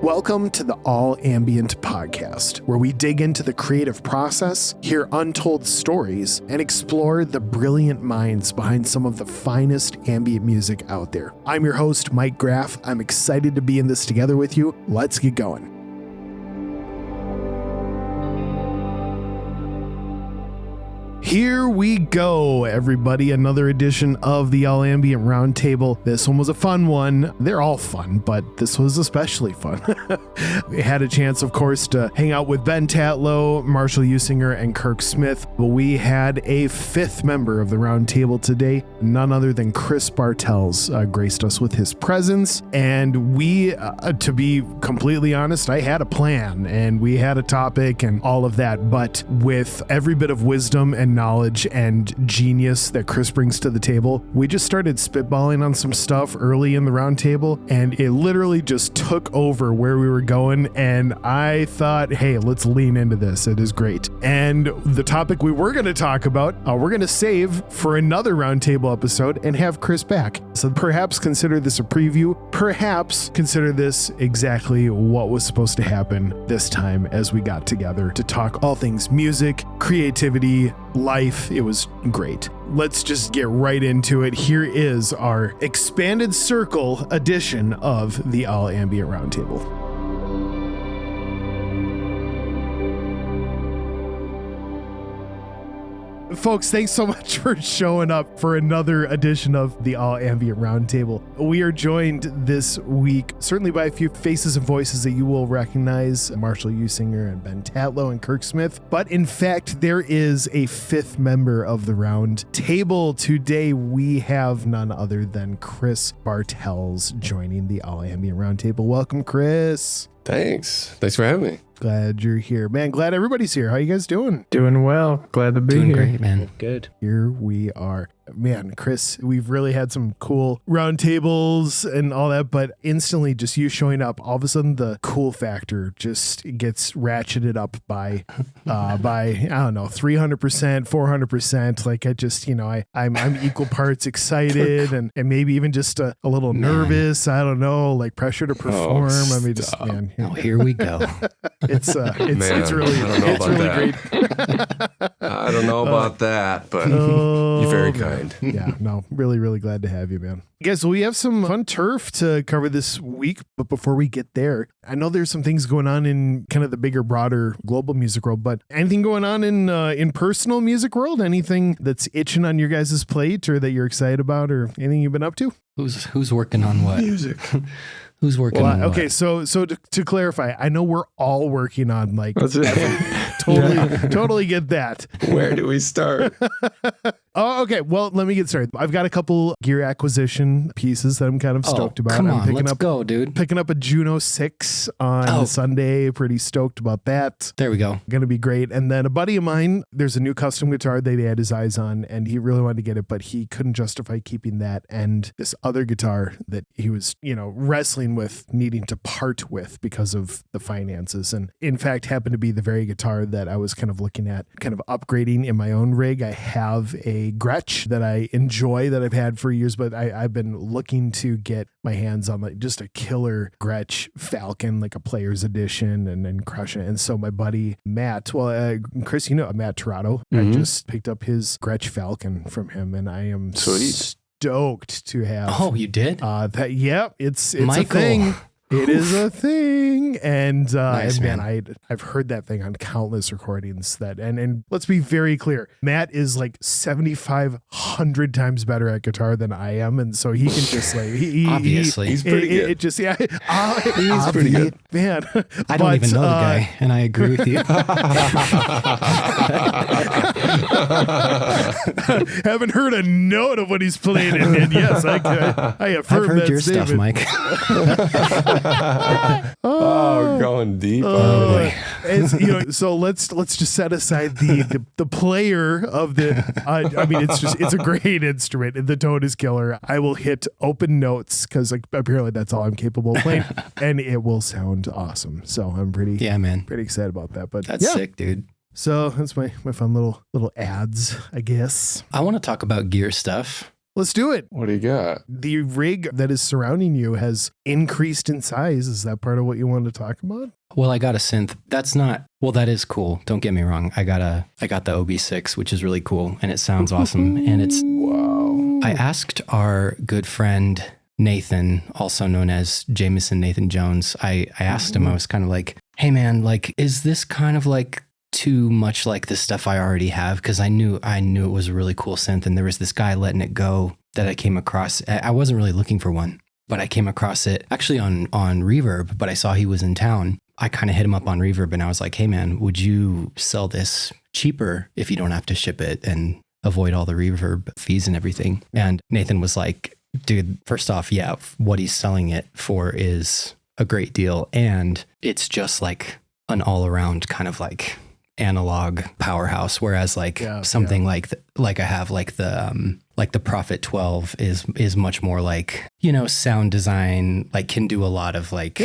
Welcome to the All Ambient podcast, where we dig into the creative process, hear untold stories, and explore the brilliant minds behind some of the finest ambient music out there. I'm your host, Mike Graff. I'm excited to be in this together with you. Let's get going. Here we go, everybody. Another edition of the All Ambient Roundtable. This one was a fun one. They're all fun, but this was especially fun. We had a chance, of course, to hang out with Ben Tatlow, Marshall Usinger, and Kirk Smith. But we had a fifth member of the Roundtable today, none other than Chris Bartels, graced us with his presence. And we, to be completely honest, I had a plan and we had a topic and all of that. But with every bit of wisdom and knowledge and genius that Chris brings to the table, we just started spitballing on some stuff early in the roundtable, and it literally just took over where we were going. And I thought, hey, let's lean into this. It is great. And the topic we were going to talk about, we're going to save for another roundtable episode and have Chris back. So perhaps consider this a preview. Perhaps consider this exactly what was supposed to happen this time as we got together to talk all things music, creativity, life. It was great. Let's just get right into it. Here is our expanded circle edition of the All Ambient Roundtable. Folks, thanks so much for showing up for another edition of the All Ambient Roundtable. We are joined this week, certainly by a few faces and voices that you will recognize, Marshall Usinger and Ben Tatlow and Kirk Smith. But in fact, there is a fifth member of the round table. Today, we have none other than Chris Bartels joining the All Ambient Roundtable. Welcome, Chris. Thanks for having me. Glad you're here, man. Glad everybody's here. How you guys doing? Doing well. Glad to be doing here. Great, man. Good. Here we are. Man, Chris, we've really had some cool roundtables and all that, but instantly just you showing up, all of a sudden the cool factor just gets ratcheted up by I don't know, 300%, 400%. Like I just, I'm equal parts excited and maybe even just a little nervous. I don't know, like pressure to perform. I mean, just, man. Oh, here we go. It's really great. I don't know about that, but you're very kind. Yeah, no, really, really glad to have you, man. Guys, we have some fun turf to cover this week, but before we get there, I know there's some things going on in kind of the bigger, broader global music world, but anything going on in personal music world? Anything that's itching on your guys' plate or that you're excited about or anything you've been up to? Who's working on what? Music. Who's working on what? Okay, so to clarify, I know we're all working on like totally get that. Where do we start? Oh, okay. Well, let me get started. I've got a couple gear acquisition pieces that I'm kind of stoked about. Come I'm on, let's go, dude. Picking up a Juno 6 on Sunday. Pretty stoked about that. There we go. Going to be great. And then a buddy of mine, there's a new custom guitar that he had his eyes on, and he really wanted to get it, but he couldn't justify keeping that and this other guitar that he was, wrestling with, needing to part with because of the finances. And in fact, happened to be the very guitar that I was kind of looking at, kind of upgrading in my own rig. I have a Gretsch that I enjoy that I've had for years, but I've been looking to get my hands on like just a killer Gretsch Falcon, like a player's edition, and then crush it. And so my buddy Matt, Chris, Matt Torado, I just picked up his Gretsch Falcon from him, and I am stoked to have. Oh, you did? It's Michael. a thing. It is a thing. And, nice, man, I've heard that thing on countless recordings and let's be very clear. Matt is like 7,500 times better at guitar than I am. And so he can just like, obviously he's pretty good. He's pretty good, man. I don't even know the guy, and I agree with you. Haven't heard a note of what he's playing. And yes, I affirm I've heard that your statement. stuff, Mike. We're going deep. So let's just set aside the player of the. I mean, it's a great instrument. The tone is killer. I will hit open notes because like apparently that's all I'm capable of playing, and it will sound awesome. So I'm pretty excited about that. But that's sick, dude. So that's my fun little ads, I guess. I want to talk about gear stuff. Let's do it. What do you got? The rig that is surrounding you has increased in size. Is that part of what you wanted to talk about? Well, I got a synth. That is cool. Don't get me wrong. I got the OB6, which is really cool, and it sounds awesome. And it's, Wow. I asked our good friend Nathan, also known as Jameson Nathan Jones, I asked him, I was kind of like, hey man, like, is this kind of like too much like the stuff I already have? Because I knew it was a really cool synth, and there was this guy letting it go that I came across. I wasn't really looking for one, but I came across it actually on Reverb, but I saw he was in town. I kind of hit him up on Reverb and I was like, hey man, would you sell this cheaper if you don't have to ship it and avoid all the Reverb fees and everything? And Nathan was like, dude, first off, yeah, what he's selling it for is a great deal. And it's just like an all around kind of like analog powerhouse. Whereas like something like I have like the Prophet 12 is much more like, sound design, like can do a lot of like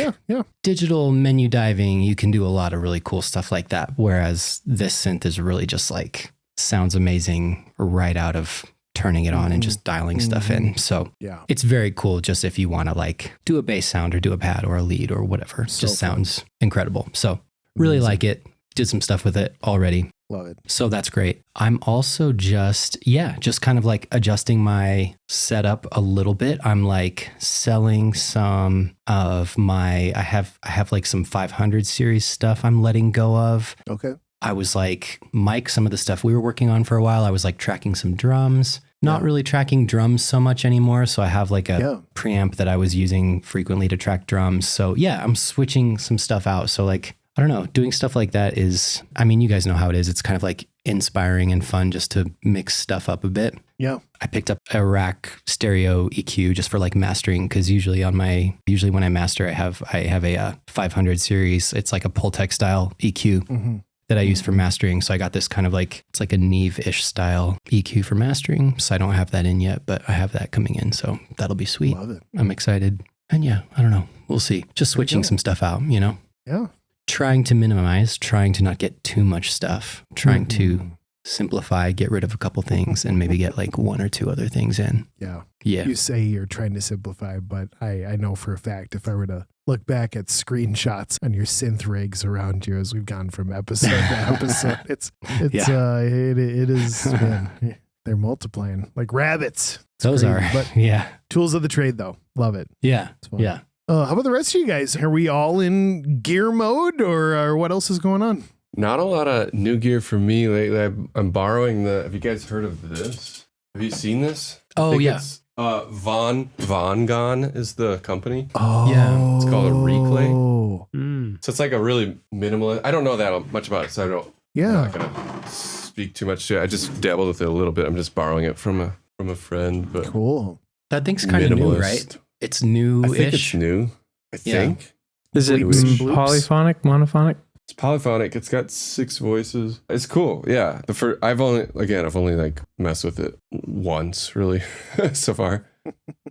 digital menu diving. You can do a lot of really cool stuff like that. Whereas this synth is really just like sounds amazing right out of turning it on and just dialing stuff in. So it's very cool just if you want to like do a bass sound or do a pad or a lead or whatever. It just sounds incredible. So really like it. Did some stuff with it already. Love it. So that's great. I'm also just kind of like adjusting my setup a little bit. I'm like selling some of I have like some 500 series stuff I'm letting go of. Okay. I was like, Mike, some of the stuff we were working on for a while, I was like tracking some drums, not really tracking drums so much anymore. So I have like a preamp that I was using frequently to track drums. So yeah, I'm switching some stuff out. So like, I don't know, doing stuff like that is, I mean, you guys know how it is. It's kind of like inspiring and fun just to mix stuff up a bit. Yeah. I picked up a rack stereo EQ just for like mastering, because usually when I master, I have a 500 series. It's like a Pultec style EQ that I use for mastering. So I got this kind of like, it's like a Neve-ish style EQ for mastering. So I don't have that in yet, but I have that coming in. So that'll be sweet. Love it. I'm excited. And yeah, I don't know. We'll see. Just switching some stuff out, Yeah. Trying to minimize, trying to not get too much stuff, trying to simplify, get rid of a couple things, and maybe get like one or two other things in. Yeah. Yeah. You say you're trying to simplify, but I know for a fact if I were to look back at screenshots on your synth rigs around you as we've gone from episode to episode, it is, man, they're multiplying like rabbits. It's Those crazy, are, but tools of the trade though. Love it. Yeah. Yeah. How about the rest of you guys? Are we all in gear mode or what else is going on? Not a lot of new gear for me lately. I'm borrowing have you guys heard of this? Have you seen this? Oh, yeah. It's, Vongon is the company. Oh. Yeah. It's called a Reclay. Oh. So it's like a really minimalist. I don't know that much about it, so I'm not going to speak too much to it. I just dabbled with it a little bit. I'm just borrowing it from a friend. But cool. That thing's kind of new, right? It's new-ish. I think it's new. I think. Is it polyphonic, monophonic? It's polyphonic. It's got 6 voices. It's cool. Yeah. I've only like messed with it once really so far,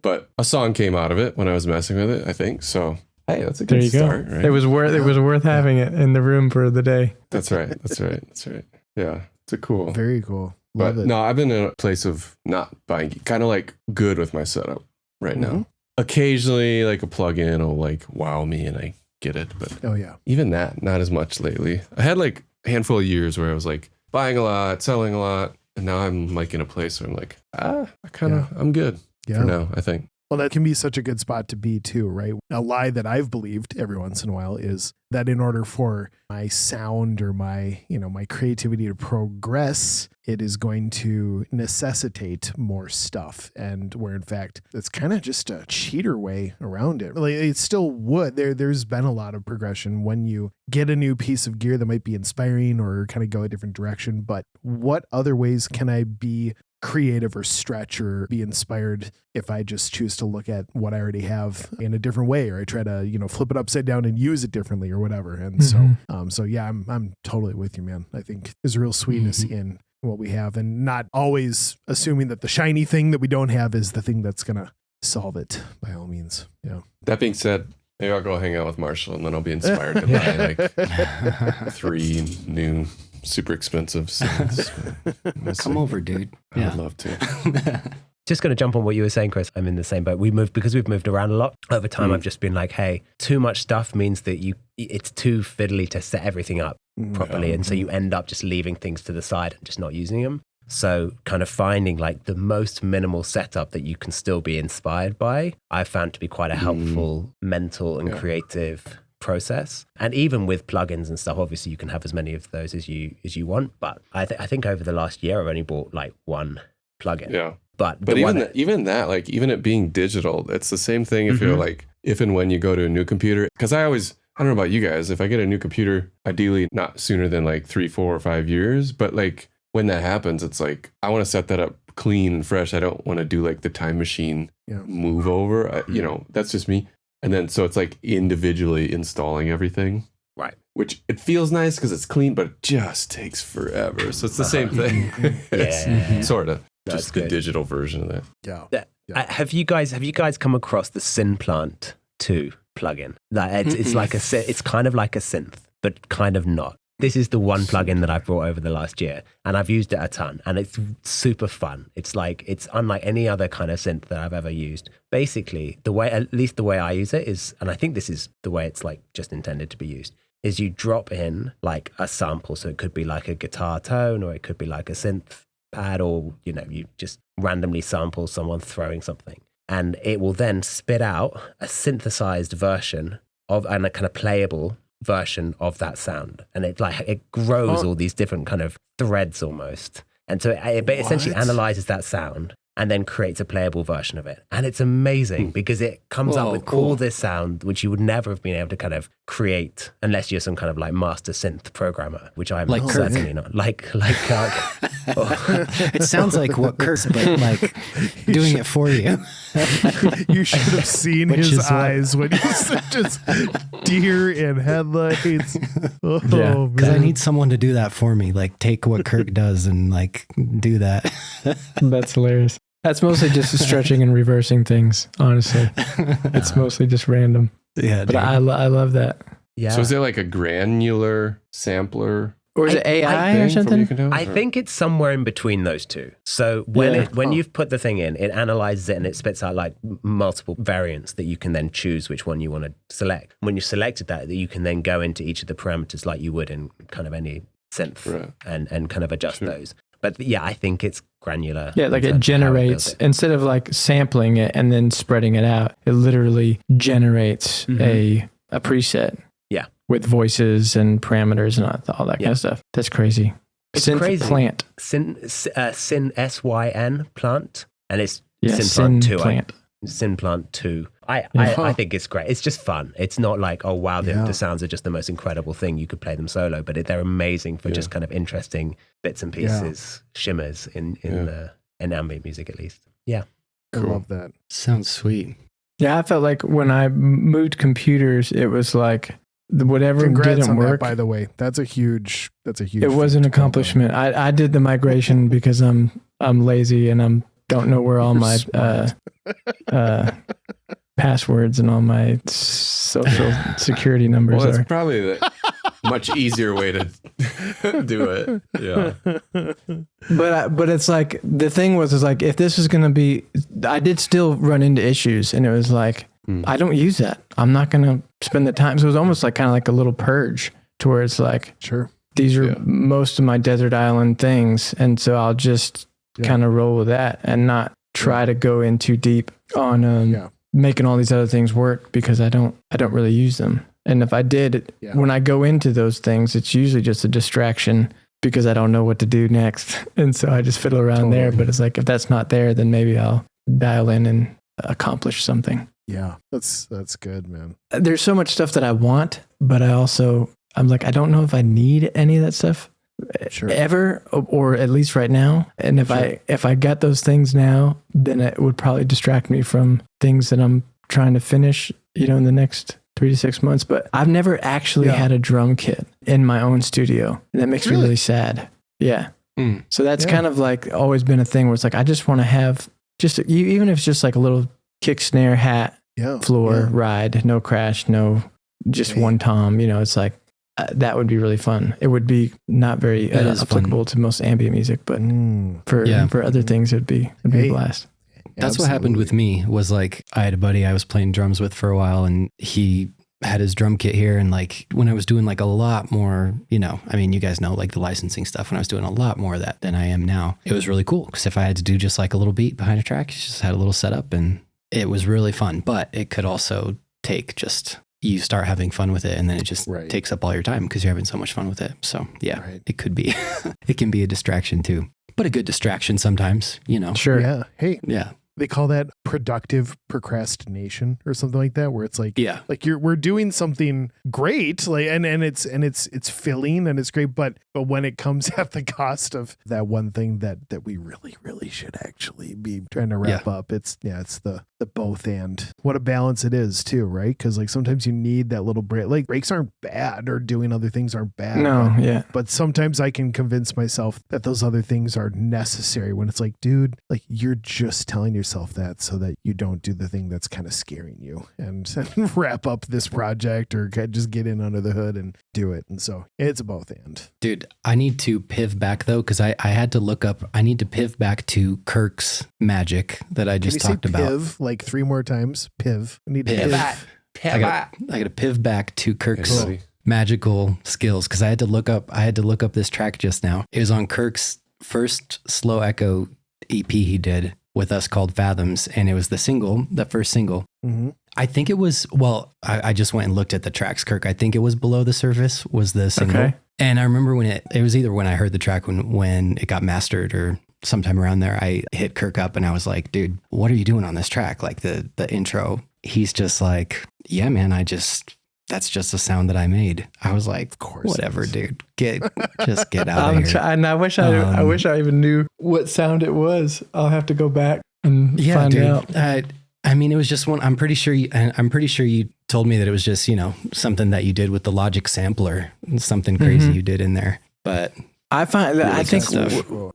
but a song came out of it when I was messing with it, I think. So, hey, that's a good start, right? It was worth having it in the room for the day. That's right. Yeah. It's a cool. Very cool. Love it. No, I've been in a place of not buying, kind of like good with my setup right now. Occasionally like a plugin will like wow me and I get it, but even that, not as much lately. I had like a handful of years where I was like buying a lot, selling a lot, and now I'm like in a place where I'm like, I'm good for now, I think. Well, that can be such a good spot to be too, right? A lie that I've believed every once in a while is that in order for my sound or my creativity to progress, it is going to necessitate more stuff. And where in fact, it's kind of just a cheater way around it. Like, it still would. There's been a lot of progression when you get a new piece of gear that might be inspiring or kind of go a different direction. But what other ways can I be creative or stretch or be inspired if I just choose to look at what I already have in a different way, or I try to, flip it upside down and use it differently or whatever. And so yeah, I'm totally with you, man. I think there's a real sweetness in what we have and not always assuming that the shiny thing that we don't have is the thing that's going to solve it by all means. Yeah. That being said, maybe I'll go hang out with Marshall and then I'll be inspired to buy like 3 new super expensive synths. Come over, dude. I would love to. just going to jump on what you were saying, Chris. I'm in the same boat. We've moved around a lot over time. I've just been like, hey, too much stuff means that it's too fiddly to set everything up properly. And so you end up just leaving things to the side and just not using them. So kind of finding like the most minimal setup that you can still be inspired by, I've found to be quite a helpful mental and creative process. And even with plugins and stuff, obviously you can have as many of those as you want. But I think over the last year, I've only bought like one plugin. Yeah. But even that, like even it being digital, it's the same thing if you're like, if and when you go to a new computer. Because I don't know about you guys, if I get a new computer, ideally not sooner than like 3, 4, or 5 years, but like when that happens, it's like, I want to set that up clean and fresh. I don't want to do like the time machine move over. That's just me. And then, so it's like individually installing everything. Right. Which it feels nice because it's clean, but it just takes forever. So it's the same thing. Sort of. Just the digital version of that. Yeah. Have you guys come across the Synplant 2 plugin? Like it's kind of like a synth, but kind of not. This is the one plugin that I've brought over the last year, and I've used it a ton, and it's super fun. It's unlike any other kind of synth that I've ever used. Basically, at least the way I use it is, and I think this is the way it's like just intended to be used, is you drop in like a sample. So it could be like a guitar tone, or it could be like a synth pad, or you just randomly sample someone throwing something, and it will then spit out a synthesized version and a kind of playable version of that sound, and it grows all these different kind of threads almost, and so it essentially analyzes that sound and then creates a playable version of it. And it's amazing because it comes up with all this sound which you would never have been able to kind of create unless you're some kind of like master synth programmer, which I'm like certainly not. Like Kirk. It sounds like what Kirk, but like doing it for you. You should have seen his eyes when he said just deer in headlights. Oh, because I need someone to do that for me. Like take what Kirk does and like do that. That's hilarious. That's mostly just stretching and reversing things, honestly. It's mostly just random. Yeah, but I love that. Yeah. So is there like a granular sampler? Or is it AI or something? I think it's somewhere in between those two. So when you've put the thing in, it analyzes it and it spits out like multiple variants that you can then choose which one you want to select. When you selected that, you can then go into each of the parameters like you would in kind of any synth and kind of adjust those. But yeah, I think it's granular. Yeah, like it generates, instead of like sampling it and then spreading it out, it literally generates a preset. Yeah. With voices and parameters and all that kind of stuff. That's crazy. It's Synth crazy. Plant. Syn SYN plant. And it's Synplant 2. Plant. Synplant 2. I think it's great. It's just fun. It's not like, oh wow, the sounds are just the most incredible thing. You could play them solo, but they're amazing for just kind of interesting bits and pieces, shimmers in ambient music at least. Yeah. Cool. I love that. Sounds sweet. Yeah, I felt like when I moved computers, it was like whatever didn't work. That, by the way, that's a huge. It was an accomplishment. I did the migration because I'm lazy and don't know where all my passwords and all my social security numbers are. Well, it's probably the much easier way to do it. Yeah. But it's like, the thing was like, if this is going to be, I did still run into issues, and it was like, I don't use that. I'm not going to spend the time. So it was almost like kind of like a little purge to where it's like, sure, these are most of my desert island things. And so I'll just kind of roll with that and not try to go in too deep on making all these other things work, because I don't really use them. And if I did, when I go into those things, it's usually just a distraction because I don't know what to do next. And so I just fiddle around there. But it's like, if that's not there, then maybe I'll dial in and accomplish something. Yeah, that's good, man. There's so much stuff that I want, but I'm like, I don't know if I need any of that stuff ever, or at least right now. And if I got those things now, then it would probably distract me from things that I'm trying to finish, in the next 3 to 6 months. But I've never actually had a drum kit in my own studio. And that makes me really sad. Yeah. So that's kind of like always been a thing where it's like, I just want to have even if it's just like a little kick, snare, hat, floor, ride, no crash, no, just one tom, it's like, that would be really fun. It would be not very applicable to most ambient music, but for other things, it'd be a blast. That's what happened with me was like, I had a buddy I was playing drums with for a while, and he had his drum kit here. And like when I was doing like a lot more, you guys know like the licensing stuff, when I was doing a lot more of that than I am now, it was really cool. Because if I had to do just like a little beat behind a track, you just had a little setup, and it was really fun. But it could also take you start having fun with it, and then it just takes up all your time because you're having so much fun with it. So it could be, it can be a distraction too, but a good distraction sometimes, Sure. Yeah. Hey. Yeah. They call that productive procrastination or something like that, where it's like, we're doing something great, like, and it's filling and it's great, but when it comes at the cost of that one thing that we really should actually be trying to wrap up, it's the both and. What a balance it is too, right? Because like sometimes you need that little break. Like breaks aren't bad, or doing other things aren't bad. No, but sometimes I can convince myself that those other things are necessary when it's like, dude, like you're just telling yourself that so that you don't do the thing that's kind of scaring you and wrap up this project or just get in under the hood and do it. And so it's a both and. Dude, I need to piv back though, because I had to look up, I need to piv back to Kirk's magic that I just talked about. Piv like 3 more times. Piv. I need to piv. I got to piv back to Kirk's magical skills, because I had to look up this track just now. It was on Kirk's first slow echo EP he did with us called Fathoms, and it was the first single. Mm-hmm. I think it was, I just went and looked at the tracks, Kirk. I think it was Below the Surface was the single. Okay. And I remember when it was either when I heard the track when it got mastered or sometime around there, I hit Kirk up and I was like, dude, what are you doing on this track? Like the intro, he's just like, yeah, man, that's just a sound that I made. I was like, of course, whatever, dude. Just get out of here. And I wish I even knew what sound it was. I'll have to go back and find out. I mean, it was just one. I'm pretty sure you told me that it was just, something that you did with the Logic sampler, something crazy you did in there. But I think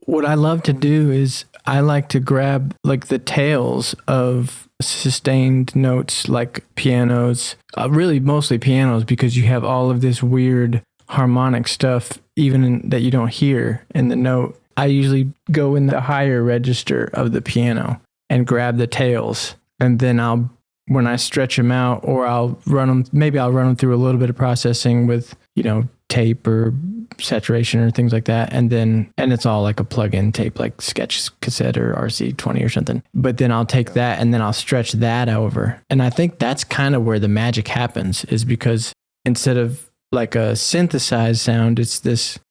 what I love to do is I like to grab like the tails of sustained notes, like pianos, really mostly pianos, because you have all of this weird harmonic stuff that you don't hear in the note. I usually go in the higher register of the piano and grab the tails, and then when I stretch them out, or I'll run them through a little bit of processing with, tape or saturation or things like that. And it's all like a plug-in tape, like Sketch Cassette or RC20 or something. But then I'll take that and then I'll stretch that over. And I think that's kind of where the magic happens, is because instead of like a synthesized sound, it's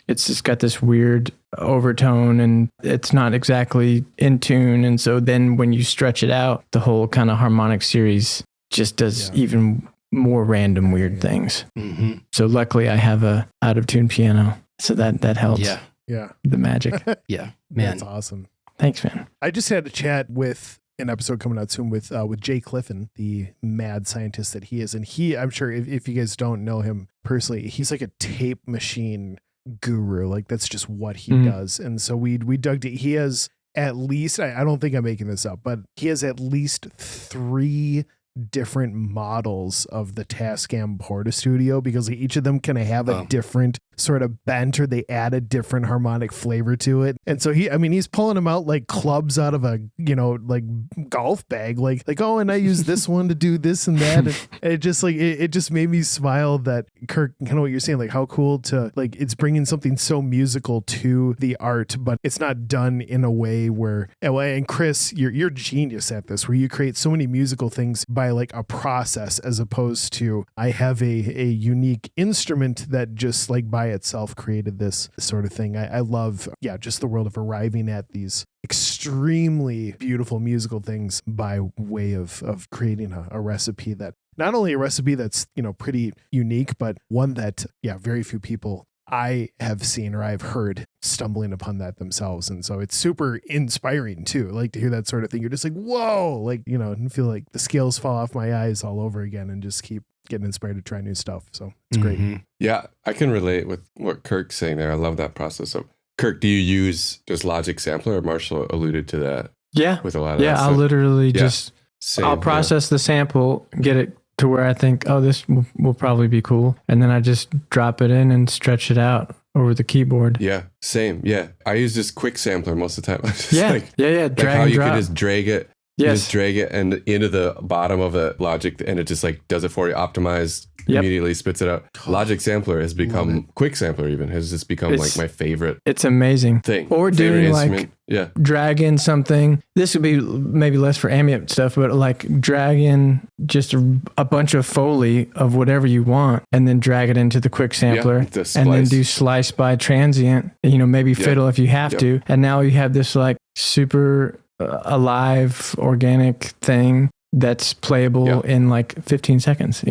just got this weird overtone and it's not exactly in tune. And so then when you stretch it out, the whole kind of harmonic series just does even more random weird things. Mm-hmm. So luckily I have a out of tune piano, so that helps. Yeah. The magic. Yeah, man. That's awesome. Thanks, man. I just had a chat with an episode coming out soon with Jay Clifton, the mad scientist that he is. And I'm sure if you guys don't know him personally, he's like a tape machine guru. Like that's just what he does. And so we dug deep. He has at least, I don't think I'm making this up, but he has at least 3 different models of the Tascam Portastudio, because each of them can have a different sort of bent, or they add a different harmonic flavor to it. And so he's pulling them out like clubs out of a, like golf bag, like, oh, and I use this one to do this and that. And it just like, it just made me smile that Kirk, kind of what you're saying, like how cool to like, it's bringing something so musical to the art, but it's not done in a way where, and Chris, you're genius at this, where you create so many musical things by like a process, as opposed to I have a unique instrument that just like by itself created this sort of thing. I love, just the world of arriving at these extremely beautiful musical things by way of creating a recipe that not only a recipe that's, pretty unique, but one that, very few people I have seen or I've heard stumbling upon that themselves. And so it's super inspiring too, like to hear that sort of thing. You're just like, whoa, like, and feel like the scales fall off my eyes all over again and just keep getting inspired to try new stuff. So it's great. Yeah, I can relate with what Kirk's saying there. I love that process. So Kirk, do you use just Logic Sampler, or Marshall alluded to that? Yeah. With a lot of that I'll stuff? literally I'll process the sample, get it to where I think, oh, this will probably be cool. And then I just drop it in and stretch it out over the keyboard. Yeah, same. Yeah. I use this quick sampler most of the time. Drag how and you drop. can just drag it You just drag it and into the bottom of a Logic, and it just like does it for you, optimized, immediately spits it out. Logic Sampler has become, Quick Sampler even has just become like my favorite. It's amazing thing. Or doing like drag in something. This would be maybe less for ambient stuff, but like drag in just a bunch of Foley of whatever you want, and then drag it into the Quick Sampler, and then do slice by transient. Maybe fiddle if you have to, and now you have this like super alive organic thing that's playable in like 15 seconds.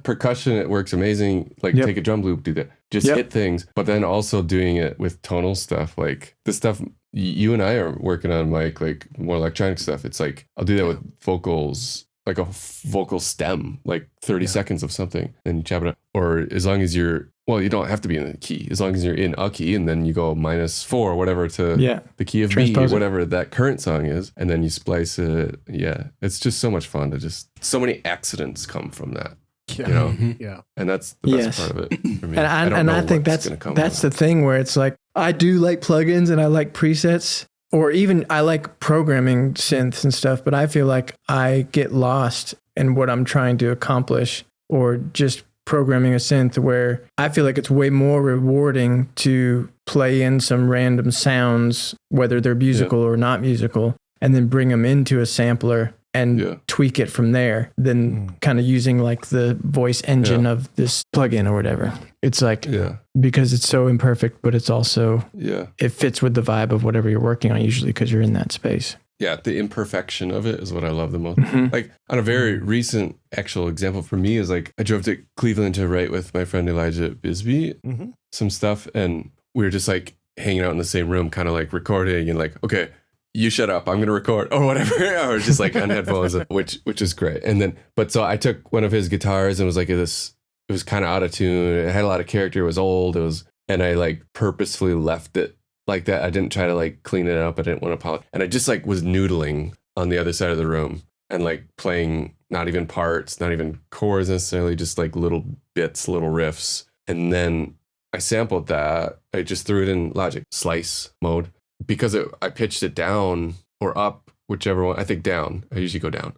Percussion, it works amazing. Like take a drum loop, do that, just hit things, but then also doing it with tonal stuff, like the stuff you and I are working on, Mike, like more electronic stuff. It's like I'll do that with vocals, like a vocal stem, like 30 seconds of something, and you chop it up. Or as long as you don't have to be in the key, as long as you're in a key, and then you go -4 or whatever to the key of B, whatever that current song is, and then you splice it. It's just so much fun to so many accidents come from that. And that's the best part of it for me. And I think that's the thing where it's like, I do like plugins and I like presets, or even I like programming synths and stuff, but I feel like I get lost in what I'm trying to accomplish, or just programming a synth, where I feel like it's way more rewarding to play in some random sounds, whether they're musical or not musical, and then bring them into a sampler and tweak it from there, than kind of using like the voice engine of this plugin or whatever. It's like, because it's so imperfect, but it's also, it fits with the vibe of whatever you're working on, usually because you're in that space. Yeah, the imperfection of it is what I love the most. Like on a very recent actual example for me is like, I drove to Cleveland to write with my friend Elijah Bisbee some stuff, and we were just like hanging out in the same room, kind of like recording, and like, okay, you shut up, I'm gonna record, or whatever, or just like on headphones, which is great. And then, but so I took one of his guitars and was like this, it was kind of out of tune, it had a lot of character, it was old, and I like purposefully left it like that. I didn't try to like clean it up, I didn't want to polish, and I just like was noodling on the other side of the room and like playing not even parts, not even chords necessarily, just like little bits, little riffs. And then I sampled that, I just threw it in Logic slice mode, because I pitched it down or up, whichever one. I think down. I usually go down.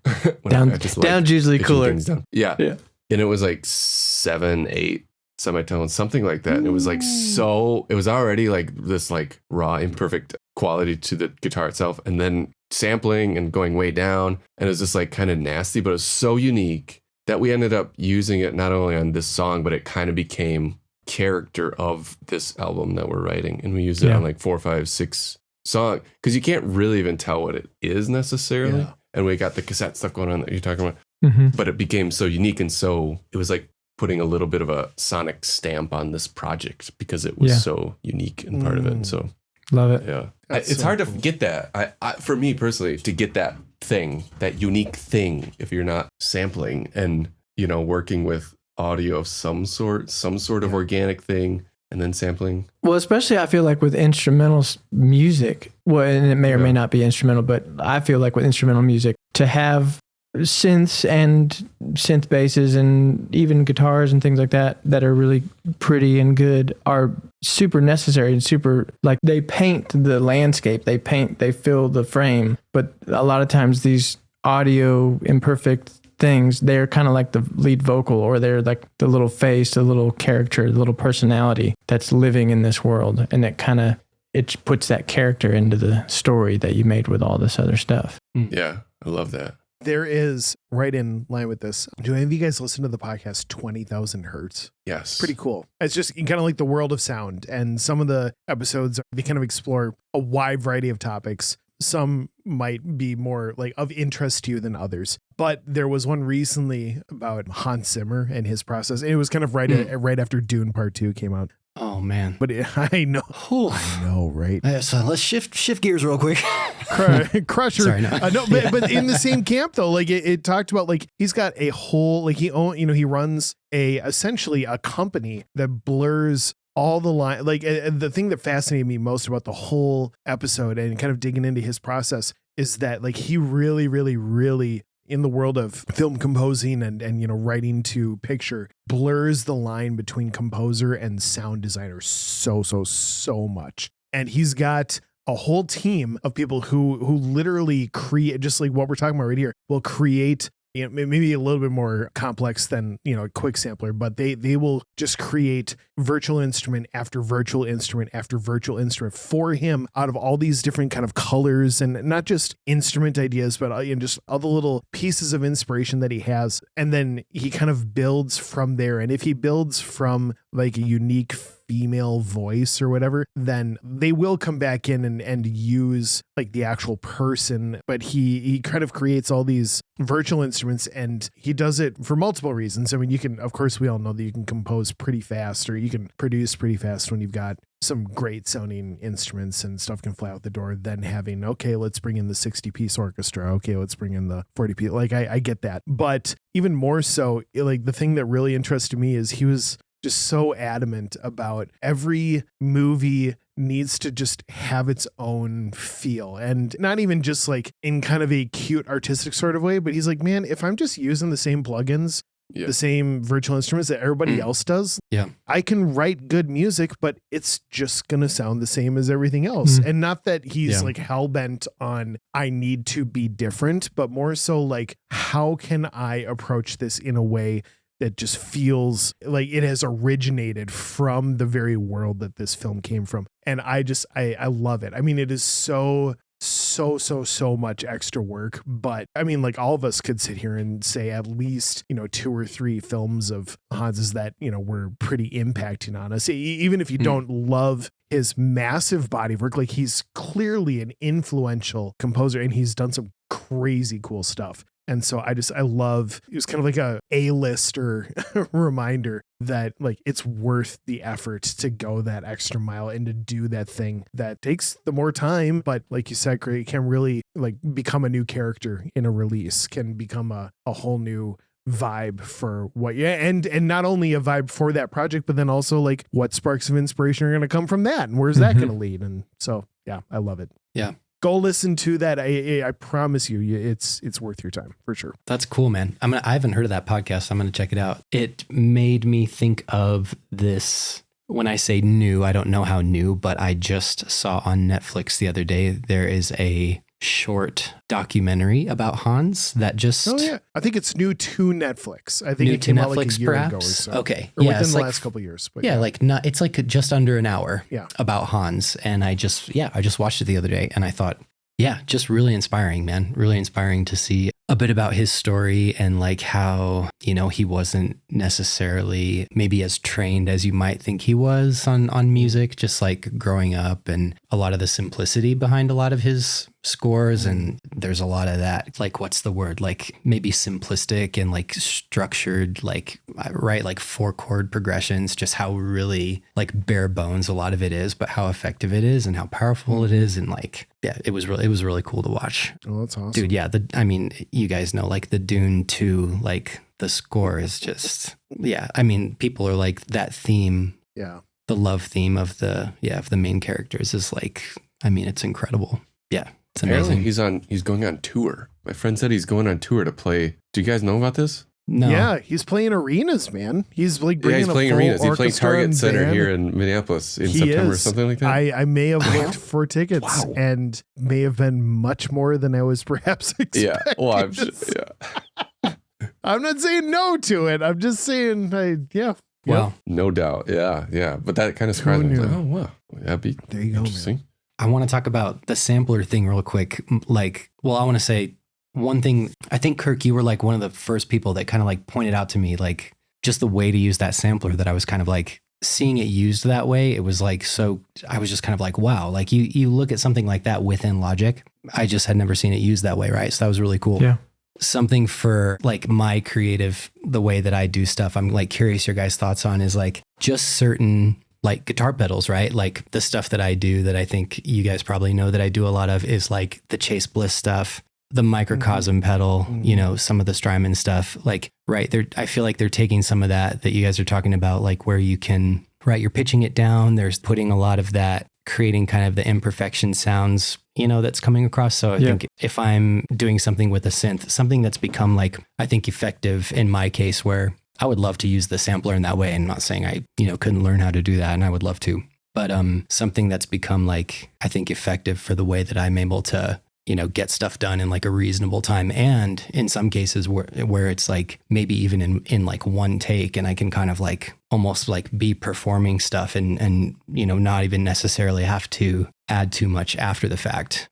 Down's usually cooler. Yeah. And it was like 7, 8 semitones, something like that. And it was like it was already like this like raw, imperfect quality to the guitar itself. And then sampling and going way down. And it was just like kind of nasty, but it was so unique that we ended up using it not only on this song, but it kind of became character of this album that we're writing, and we used it on like 4, 5, 6 songs, because you can't really even tell what it is necessarily. And we got the cassette stuff going on that you're talking about, but it became so unique, and so it was like putting a little bit of a sonic stamp on this project because it was so unique and part of it. And so love it. It's so hard to get that. I for me personally, to get that thing, that unique thing, if you're not sampling and working with audio of some sort of organic thing, and then sampling. Well, especially I feel like with instrumental music, and it may or may not be instrumental, but I feel like with instrumental music, to have synths and synth basses and even guitars and things like that are really pretty and good are super necessary and super, like, they paint the landscape, they fill the frame. But a lot of times these audio imperfect things, they're kind of like the lead vocal, or they're like the little face, the little character, the little personality that's living in this world, and it puts that character into the story that you made with all this other stuff. Yeah, I love that. There is, right in line with this, do any of you guys listen to the podcast 20,000 Hertz? Yes. Pretty cool. It's just kind of like the world of sound, and some of the episodes, they kind of explore a wide variety of topics. Some might be more like of interest to you than others. But there was one recently about Hans Zimmer and his process. It was kind of right after Dune Part 2 came out. Oh, man. But I know. I know, right? So let's shift gears real quick. Crusher. Sorry, no. But in the same camp, though, like it talked about, like, he's got a whole, like, he runs essentially a company that blurs all the line. Like, the thing that fascinated me most about the whole episode and kind of digging into his process is that, like, he really, really, really, in the world of film composing and writing to picture, blurs the line between composer and sound designer so much. And he's got a whole team of people who literally create, just like what we're talking about right here, will create, you know, maybe a little bit more complex than, you know, a quick sampler, but they will just create virtual instrument after virtual instrument after virtual instrument for him out of all these different kind of colors, and not just instrument ideas, but just all the little pieces of inspiration that he has. And then he kind of builds from there. And if he builds from like a unique female voice or whatever, then they will come back in and use like the actual person. But he kind of creates all these virtual instruments, and he does it for multiple reasons. I mean, you can, of course, we all know that you can compose pretty fast, or you can produce pretty fast when you've got some great sounding instruments and stuff can fly out the door. Then having, okay, let's bring in the 60-piece orchestra. Okay, let's bring in the 40-piece. Like I get that. But even more so, like the thing that really interested me is he was just so adamant about every movie needs to just have its own feel, and not even just like in kind of a cute artistic sort of way, but he's like, man, if I'm just using the same plugins, the same virtual instruments that everybody else does, I can write good music, but it's just going to sound the same as everything else. And not that he's like hell-bent on, I need to be different, but more so like, how can I approach this in a way that just feels like it has originated from the very world that this film came from. And I love it. I mean, it is so much extra work, but I mean, like all of us could sit here and say at least, you know, 2 or 3 films of Hans's that, you know, were pretty impacting on us. Even if you don't love his massive body of work, like he's clearly an influential composer and he's done some crazy cool stuff. And so I love, it was kind of like a A-lister reminder that like it's worth the effort to go that extra mile and to do that thing that takes the more time. But like you said, Craig, can really like become a new character in a release, can become a whole new vibe for what, and not only a vibe for that project, but then also like what sparks of inspiration are going to come from that and where's that going to lead. And so, yeah, I love it. Yeah. Go listen to that. I promise you, it's worth your time for sure. That's cool, man. I haven't heard of that podcast. I'm going to check it out. It made me think of this. When I say new, I don't know how new, but I just saw on Netflix the other day, there is a short documentary about Hans that just... Oh, yeah. I think it's new to Netflix. I think it came out like a year perhaps? ago or so. Okay. Or yeah, within the last couple of years. But it's like just under an hour Yeah. about Hans. And I just watched it the other day and I thought, yeah, just really inspiring, man. Really inspiring to see a bit about his story and like how, you know, he wasn't necessarily maybe as trained as you might think he was on music, just like growing up, and a lot of the simplicity behind a lot of his scores. And there's a lot of that, like, what's the word? Like maybe simplistic and like structured, like, right, like 4-chord progressions, just how really like bare bones a lot of it is, but how effective it is and how powerful it is. And like, yeah, it was really cool to watch. Oh, that's awesome. Dude, yeah. I mean, you guys know, like the Dune 2, like the score is just, yeah. I mean, people are like that theme. Yeah. The love theme of the main characters is like, I mean, it's incredible. Yeah. It's amazing. Apparently he's going on tour. My friend said he's going on tour to play. Do you guys know about this? No. Yeah, he's playing arenas, man. He's like bringing playing a full arenas. He's playing Target Center band here in Minneapolis in September or something like that. I may have looked for tickets and may have been much more than I was perhaps expecting. Yeah. Well, I'm just, yeah. I'm not saying no to it. I'm just saying, Wow. No doubt. Yeah. Yeah. But that kind of surprised me. Like, oh, wow. That'd be interesting. Man. I want to talk about the sampler thing real quick. Like, well, I want to say one thing. I think, Kirk, you were like one of the first people that kind of like pointed out to me, like just the way to use that sampler, that I was kind of like seeing it used that way. It was like, so I was just kind of like, wow, like you look at something like that within Logic. I just had never seen it used that way. Right. So that was really cool. Yeah. Something for like my creative, the way that I do stuff, I'm like curious your guys' thoughts on is like just certain like guitar pedals, right? Like the stuff that I do that I think you guys probably know that I do a lot of is like the Chase Bliss stuff, the microcosm pedal, you know, some of the Strymon stuff, like, right. I feel like they're taking some of that you guys are talking about, like where you can, right, you're pitching it down. There's putting a lot of that, creating kind of the imperfection sounds, you know, that's coming across. So I think if I'm doing something with a synth, something that's become like, I think effective in my case, where I would love to use the sampler in that way, and not saying I, you know, couldn't learn how to do that. And I would love to, But something that's become like, I think, effective for the way that I'm able to, you know, get stuff done in like a reasonable time. And in some cases where it's like maybe even in like one take, and I can kind of like almost like be performing stuff and, you know, not even necessarily have to add too much after the fact,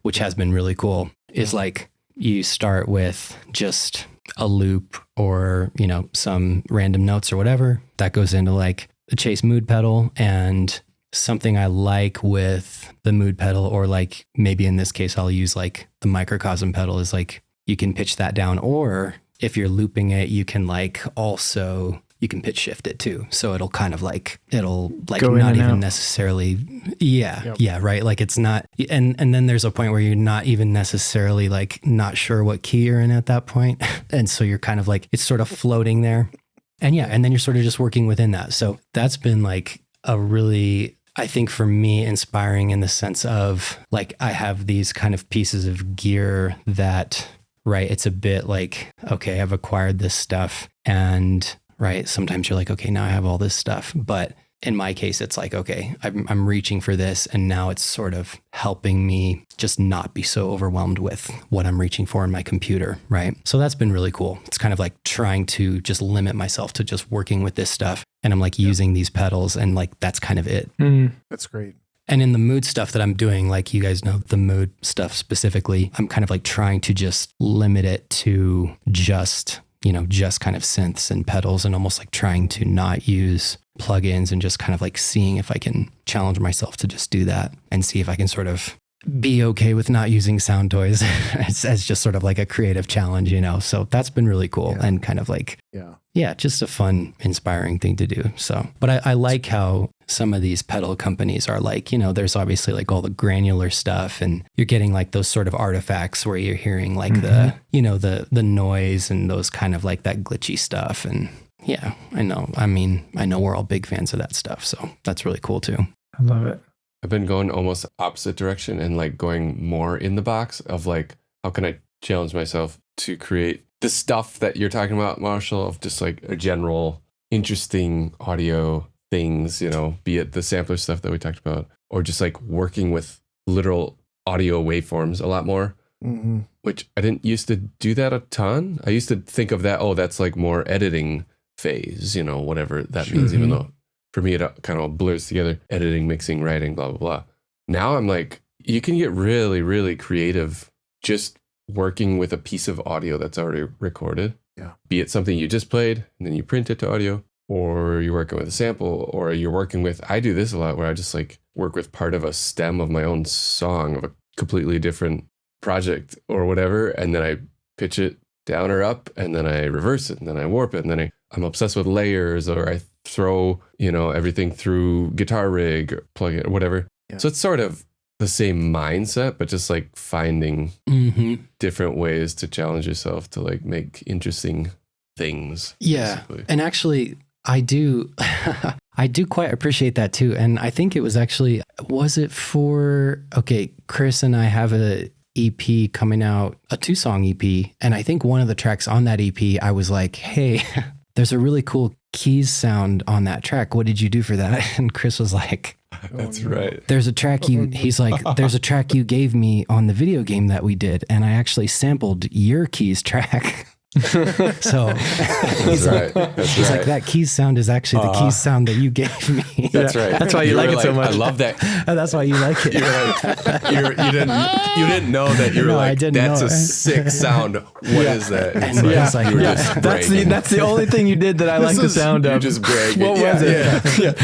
which has been really cool, is like you start with just a loop or, you know, some random notes or whatever that goes into like a chase mood pedal. And something I like with the mood pedal, or like maybe in this case I'll use like the microcosm pedal, is like you can pitch that down, or if you're looping it, you can like also, you can pitch shift it too. So it'll kind of like, it'll like Go not even out. necessarily. Yeah. Right. Like it's not, and then there's a point where you're not even necessarily like not sure what key you're in at that point. And so you're kind of like, it's sort of floating there. And yeah, and then you're sort of just working within that. So that's been like a really, I think for me, inspiring in the sense of like, I have these kind of pieces of gear that, right, it's a bit like, okay, I've acquired this stuff, and right, sometimes you're like, okay, now I have all this stuff. But in my case, it's like, okay, I'm reaching for this, and now it's sort of helping me just not be so overwhelmed with what I'm reaching for in my computer, right? So that's been really cool. It's kind of like trying to just limit myself to just working with this stuff, and I'm like using these pedals, and like that's kind of it. That's great. And in the mood stuff that I'm doing, like you guys know, the mood stuff specifically, I'm kind of like trying to just limit it to just, you know, just kind of synths and pedals, and almost like trying to not use plugins, and just kind of like seeing if I can challenge myself to just do that and see if I can sort of be okay with not using sound toys as just sort of like a creative challenge, you know? So that's been really cool and kind of like, just a fun, inspiring thing to do. So, but I like how some of these pedal companies are like, you know, there's obviously like all the granular stuff, and you're getting like those sort of artifacts where you're hearing like the, you know, the noise and those kind of like that glitchy stuff. And yeah, I know. I mean, I know we're all big fans of that stuff. So that's really cool too. I love it. I've been going almost opposite direction and like going more in the box of like, how can I challenge myself to create the stuff that you're talking about, Marshall, of just like a general interesting audio things, you know, be it the sampler stuff that we talked about, or just like working with literal audio waveforms a lot more, which I didn't used to do that a ton. I used to think of that, oh, that's like more editing phase, you know, whatever that means, even though for me, it kind of blurs together, editing, mixing, writing, blah, blah, blah. Now I'm like, you can get really, really creative just working with a piece of audio that's already recorded. Yeah. Be it something you just played and then you print it to audio, or you're working with a sample, or you're working with, I do this a lot where I just like work with part of a stem of my own song of a completely different project or whatever. And then I pitch it down or up, and then I reverse it, and then I warp it. And then I'm obsessed with layers, or I throw, you know, everything through guitar rig or plug it or whatever. Yeah. So it's sort of the same mindset, but just like finding different ways to challenge yourself to like make interesting things. Yeah. Basically. And actually I do quite appreciate that too. And I think it was actually, Chris and I have a EP coming out, a 2-song EP. And I think one of the tracks on that EP, I was like, hey, there's a really cool keys sound on that track. What did you do for that? And Chris was like, that's right. There's a track he's like, there's a track you gave me on the video game that we did, and I actually sampled your keys track. So he's like, that keys sound is actually the keys sound that you gave me. That's right. That's why you like it so much. I love that. And that's why you like it. You didn't know that. You were like, that's a sick sound. What is that? That's the only thing you did that I like the sound of. You just brag. What was it? The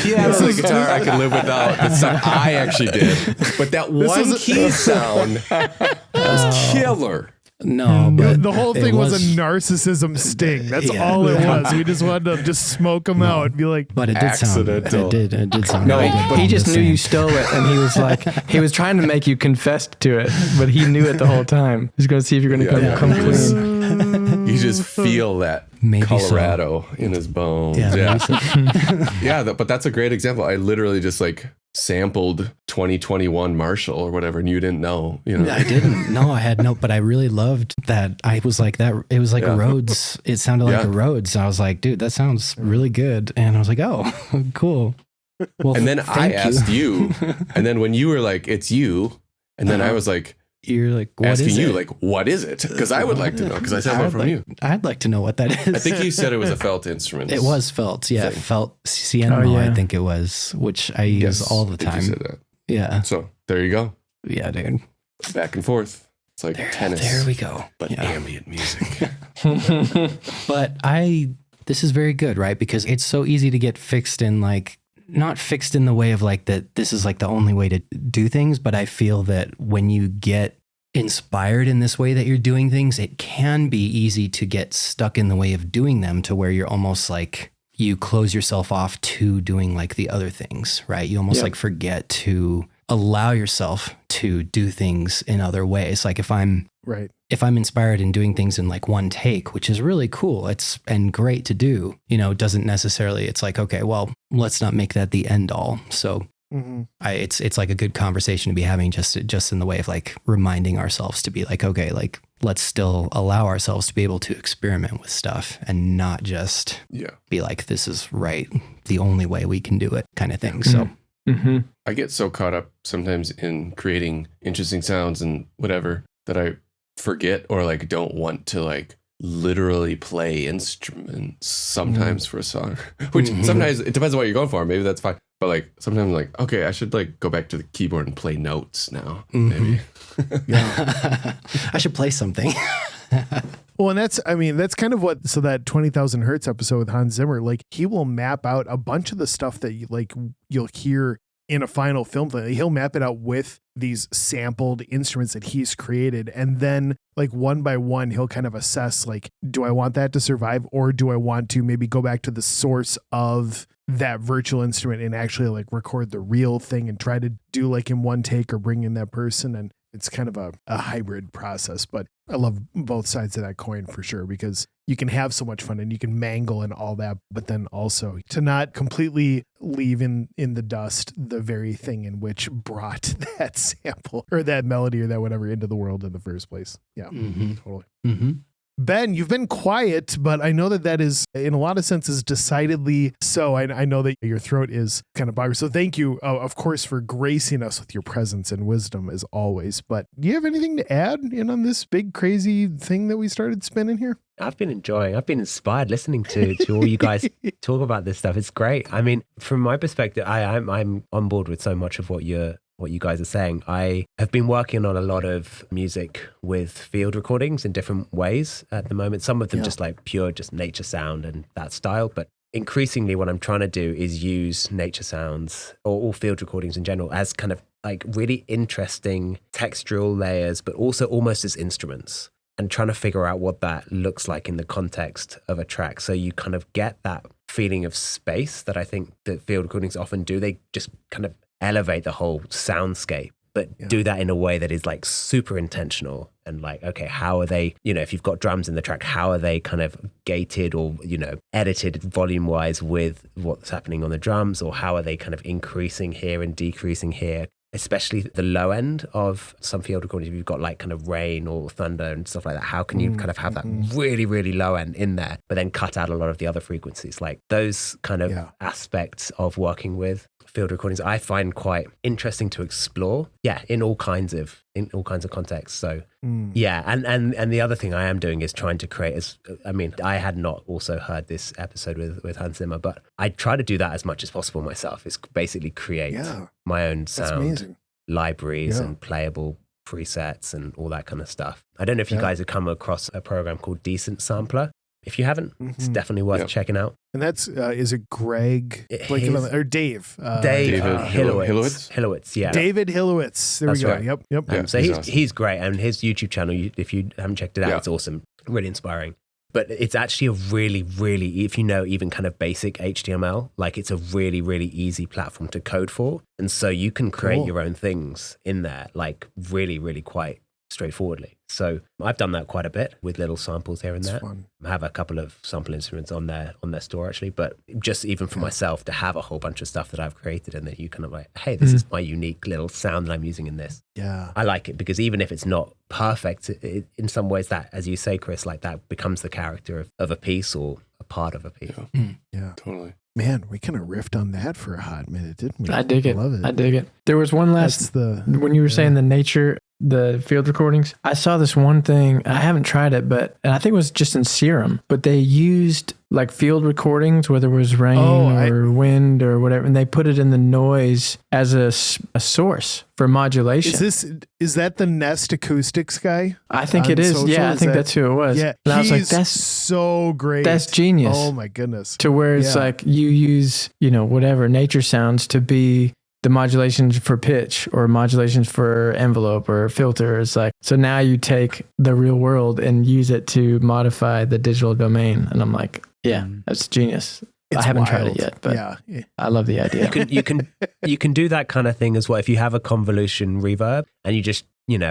piano and the guitar I can live without. The stuff I actually did. But that one key sound was killer. No, but the whole thing was a narcissism sting. That's all it was. We just wanted to just smoke them out and be like, but it did accidental. It did sound. No, but he just knew you stole it, and he was like, he was trying to make you confess to it, but he knew it the whole time. He's going to see if you're going to come clean. You just feel that Colorado in his bones. But that's a great example. I literally just like sampled 2021 Marshall or whatever, and you didn't know, you know. I didn't. No, I had no, but I really loved that. I was like that. It was like a Rhodes. It sounded like a Rhodes. I was like, dude, that sounds really good. And I was like, oh, cool. Well, and then I asked you, and then when you were like, "It's you," and then I was like, "You're like what asking is you it? like, what is it?" Because I would like to know. Because I said one from you. I'd like to know what that is. I think you said it was a felt instrument. It was felt, yeah, thing. felt CNMO. I think it was, which I use all the time. You said that. Yeah. So there you go. Yeah, dude. Back and forth. It's like tennis. There we go. But ambient music. But this is very good, right? Because it's so easy to get fixed in like, not fixed in the way of like that this is like the only way to do things, but I feel that when you get inspired in this way that you're doing things, it can be easy to get stuck in the way of doing them to where you're almost like you close yourself off to doing like the other things, right? You almost like forget to allow yourself to do things in other ways. Like if I'm inspired in doing things in like one take, which is really cool, and great to do, doesn't necessarily, it's like, okay, well, let's not make that the end all. So it's like a good conversation to be having just in the way of like reminding ourselves to be like, okay, like let's still allow ourselves to be able to experiment with stuff and not just be like, this is the only way we can do it kind of thing. So I get so caught up sometimes in creating interesting sounds and whatever that I forget or like don't want to like literally play instruments sometimes for a song, which sometimes it depends on what you're going for. Maybe that's fine. But like sometimes like, okay, I should like go back to the keyboard and play notes now. Maybe. I should play something. Well, and that's kind of what, so that 20,000 Hertz episode with Hans Zimmer, like he will map out a bunch of the stuff that you'll hear in a final film. He'll map it out with these sampled instruments that he's created. And then like one by one, he'll kind of assess like, do I want that to survive? Or do I want to maybe go back to the source of that virtual instrument and actually like record the real thing and try to do like in one take or bring in that person? And it's kind of a hybrid process, but I love both sides of that coin for sure, because you can have so much fun and you can mangle and all that, but then also to not completely leave in the dust the very thing in which brought that sample or that melody or that whatever into the world in the first place. Yeah, totally. Ben, you've been quiet, but I know that is, in a lot of senses, decidedly so. I know that your throat is kind of bothered. So thank you, of course, for gracing us with your presence and wisdom as always. But do you have anything to add in on this big, crazy thing that we started spinning here? I've been inspired listening to all you guys talk about this stuff. It's great. I mean, from my perspective, I'm on board with so much of what you guys are saying. I have been working on a lot of music with field recordings in different ways at the moment. Some of them just like pure, just nature sound and that style. But increasingly what I'm trying to do is use nature sounds or all field recordings in general as kind of like really interesting textural layers, but also almost as instruments, and trying to figure out what that looks like in the context of a track. So you kind of get that feeling of space that I think that field recordings often do. They just kind of elevate the whole soundscape, but do that in a way that is like super intentional and like, okay, how are they, if you've got drums in the track, how are they kind of gated or, edited volume wise with what's happening on the drums, or how are they kind of increasing here and decreasing here? Especially the low end of some field recordings, if you've got like kind of rain or thunder and stuff like that, how can you kind of have that really, really low end in there, but then cut out a lot of the other frequencies? Like those kind of aspects of working with field recordings, I find quite interesting to explore. Yeah, in all kinds of contexts. So and the other thing I am doing is trying to create I had not also heard this episode with Hans Zimmer, but I try to do that as much as possible myself. Is basically create my own sound libraries and playable presets and all that kind of stuff. I don't know if you guys have come across a program called Decent Sampler. If you haven't, it's definitely worth checking out. And that's, is it Greg or Dave? David Hillowitz, yeah. David Hillowitz. There we go. Right. Yep. So he's great. And his YouTube channel, if you haven't checked it out, it's awesome. Really inspiring. But it's actually a really, really, if you know even kind of basic HTML, like it's a really, really easy platform to code for. And so you can create your own things in there, like really, really quite straightforwardly. So I've done that quite a bit with little samples here and there. Fun. I have a couple of sample instruments on their store actually, but just even for myself to have a whole bunch of stuff that I've created and that you kind of like, hey, this is my unique little sound that I'm using in this. Yeah. I like it because even if it's not perfect, in some ways that, as you say, Chris, like that becomes the character of a piece or a part of a piece. Yeah, totally. Man, we kind of riffed on that for a hot minute, didn't we? I dig it. Love it. I dig it. There was one last, when you were saying the nature, the field recordings, I saw this one thing, I haven't tried it, and I think it was just in Serum, but they used like field recordings, whether it was rain or wind or whatever, and they put it in the noise as a source for modulation. Is that the Nest Acoustics guy? I think it is. Social? Yeah, I think that's who it was. Yeah, and I was like, that's so great. That's genius. Oh my goodness. To where it's like you use, whatever nature sounds to be the modulations for pitch or modulations for envelope or filter. It's like, so now you take the real world and use it to modify the digital domain. And I'm like, yeah, that's genius. I haven't tried it yet, but I love the idea. You can do that kind of thing as well. If you have a convolution reverb and you just,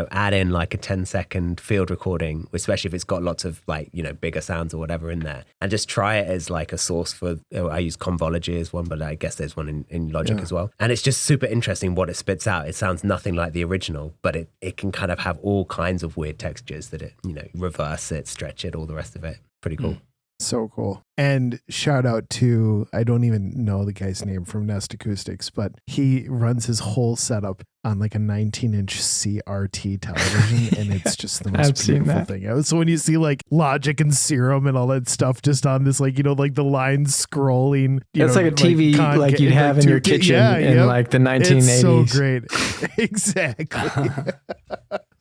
add in like a 10-second field recording, especially if it's got lots of like, bigger sounds or whatever in there, and just try it as like a source for, I use Convolugy as one, but I guess there's one in Logic as well. And it's just super interesting what it spits out. It sounds nothing like the original, but it can kind of have all kinds of weird textures that it, reverse it, stretch it, all the rest of it. Pretty cool. So cool. And shout out to, I don't even know the guy's name from Nest Acoustics, but he runs his whole setup on like a 19-inch CRT television, and it's just the most beautiful thing. So when you see like Logic and Serum and all that stuff just on this, like, like the lines scrolling. It's like a TV like you'd have in your kitchen in like the 1980s. It's so great. Exactly.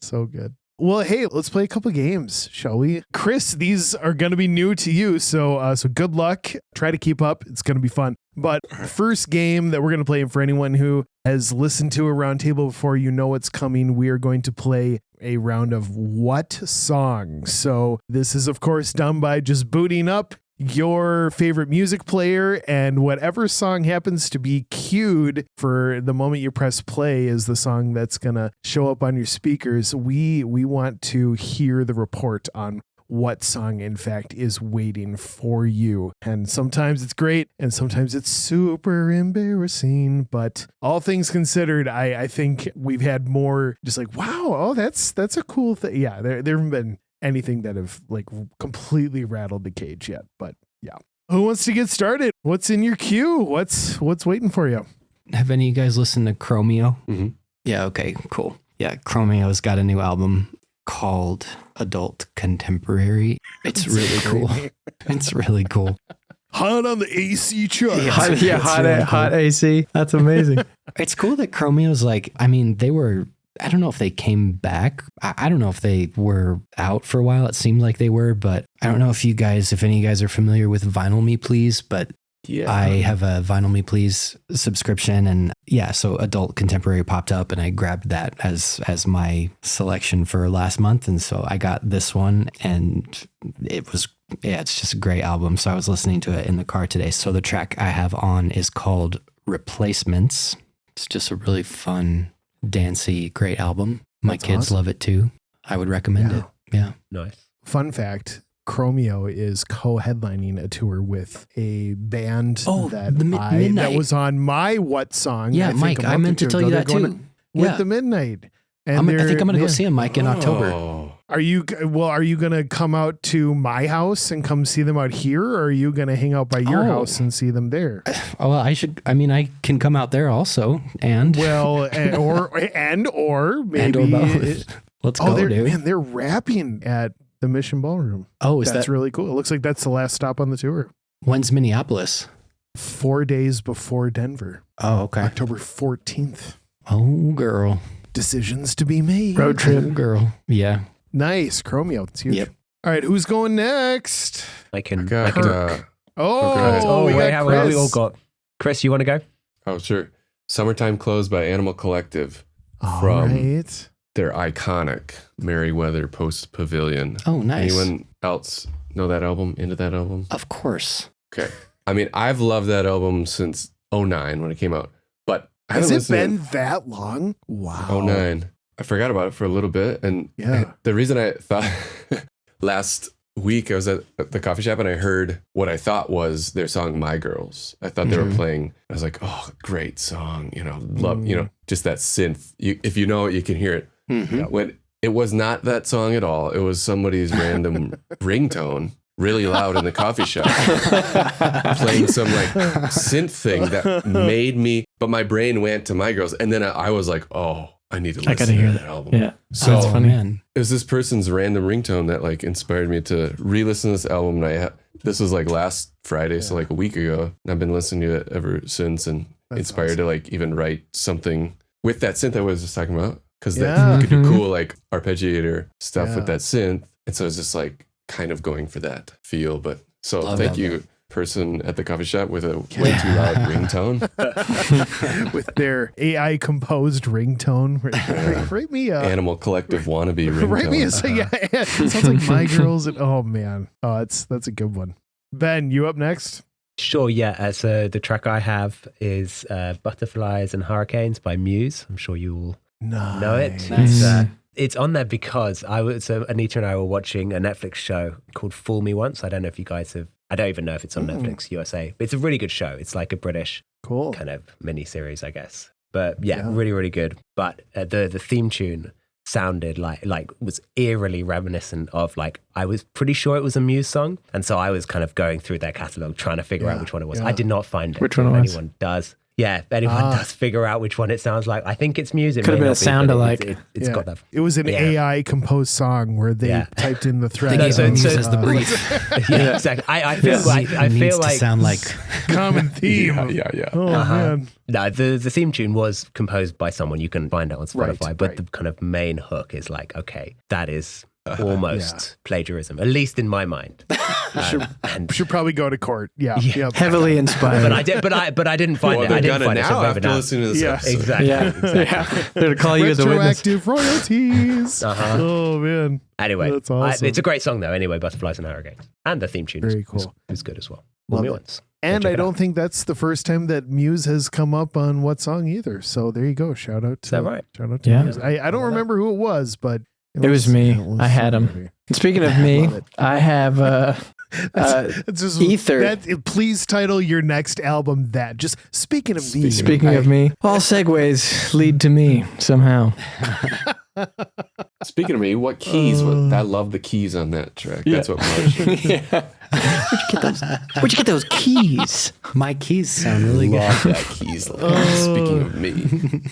So good. Well, hey, let's play a couple games, shall we? Chris, these are going to be new to you, so good luck. Try to keep up. It's going to be fun. But first game that we're going to play, for anyone who has listened to a Roundtable before, you know what's coming. We are going to play a round of What Song? So this is, of course, done by just booting up your favorite music player, and whatever song happens to be queued for the moment you press play is the song that's gonna show up on your speakers. We want to hear the report on what song in fact is waiting for you, and sometimes it's great and sometimes it's super embarrassing, but all things considered, I think we've had more just like, wow, that's a cool thing. Yeah, there haven't been anything that have like completely rattled the cage yet, but yeah. Who wants to get started? What's in your queue? What's waiting for you? Have any of you guys listened to Chromeo? Mm-hmm. Yeah. Okay, cool. Yeah. Chromeo's got a new album called Adult Contemporary. It's really cool. It's really cool. Hot on the AC chart. Hot AC. That's amazing. It's cool that Chromeo's like, I don't know if they came back. I don't know if they were out for a while. It seemed like they were, but I don't know if any of you guys are familiar with Vinyl Me Please, but I have a Vinyl Me Please subscription, and so Adult Contemporary popped up and I grabbed that as my selection for last month. And so I got this one, and it's just a great album. So I was listening to it in the car today. So the track I have on is called Replacements. It's just a really fun, dancey, great album. My kids love it too. I would recommend it. Yeah. Nice. Fun fact, Chromeo is co-headlining a tour with a band that was on my What Song. Yeah, Mike, I meant to tell you that too. With the Midnight. And I think I'm going to go see him, Mike, in October. Are you going to come out to my house and come see them out here, or are you going to hang out by your house and see them there? Well, I can come out there also, and or maybe and or both. Let's go, dude. Man, they're rapping at the Mission Ballroom. Oh, that's really cool. It looks like that's the last stop on the tour. When's Minneapolis? 4 days before Denver. Oh, okay. October 14th. Oh, girl. Decisions to be made. Road trip. Oh, girl. Yeah. Nice. Chromeo. It's huge. Yep. All right. Who's going next? I can. Kirk. we got Chris. We all got. Chris, you want to go? Oh, sure. Summertime Clothes by Animal Collective. All from right. their iconic Merriweather Post Pavilion. Oh, nice. Anyone else know that album? Into that album? Of course. Okay. I mean, I've loved that album since 2009 when it came out, but has it been that long? Wow. 2009. I forgot about it for a little bit. And the reason I thought last week I was at the coffee shop and I heard what I thought was their song, My Girls. I thought they were playing. I was like, oh, great song. Love, just that synth. If you know it, you can hear it. Mm-hmm. When it was not that song at all. It was somebody's random ringtone. really loud in the coffee shop, playing some like synth thing that made me, but my brain went to My Girls. And then I was like, oh, I need to listen to that album. Yeah. So that's funny. it was this person's random ringtone that like inspired me to re-listen to this album. And this was like last Friday, so like a week ago. And I've been listening to it ever since, and inspired to like even write something with that synth I was just talking about. Because you could do cool like arpeggiator stuff with that synth. And so it's just like kind of going for that feel. But so thank you, person at the coffee shop with a way too loud ringtone. With their AI composed ringtone. Write me a Animal Collective wannabe ringtone. Write me a it sounds like My Girls. And oh man. Oh, that's a good one. Ben, you up next? Sure, yeah. So the track I have is Butterflies and Hurricanes by Muse. I'm sure you all know it. It's on there because Anita and I were watching a Netflix show called Fool Me Once. I don't know if you guys have, I don't even know if it's on Netflix USA, but it's a really good show. It's like a British kind of mini series, I guess. But yeah, really, really good. But the theme tune sounded like was eerily reminiscent of like, I was pretty sure it was a Muse song. And so I was kind of going through their catalog trying to figure out which one it was. I did not find it. Which one it was? Anyone does. Yeah, if anyone does figure out which one it sounds like, I think it's Muse. It could have been a sound alike. It's got that. It was an AI composed song where they typed in the thread. They gave Muse as the brief. Yeah, exactly. I feel like to sound like common theme. Yeah. Oh man. No, the theme tune was composed by someone. You can find it on Spotify, but the kind of main hook is like, okay, that is almost plagiarism, at least in my mind. Should probably go to court. Yeah. Heavily inspired. But I didn't find it. I didn't find it. Now after listening to this episode. Exactly. Yeah. They're to call you as a witness. Retroactive royalties. Oh man. Anyway, that's awesome. It's a great song though. Anyway, Butterflies and Hurricanes, and the theme tune Very cool. is good as well. Love it. Once. And I don't think that's the first time that Muse has come up on What Song either. So there you go. Shout out to Is that right? Shout out to Muse. I don't remember who it was, but it was me. I had him. Speaking of me, I have it's just, Ether. Please title your next album that. Just speaking of me. Speaking of me, all segues lead to me somehow. Speaking of me, what keys? I love the keys on that track. That's what March. Where'd you get those keys? My keys sound really good. Love that keys. Speaking of me,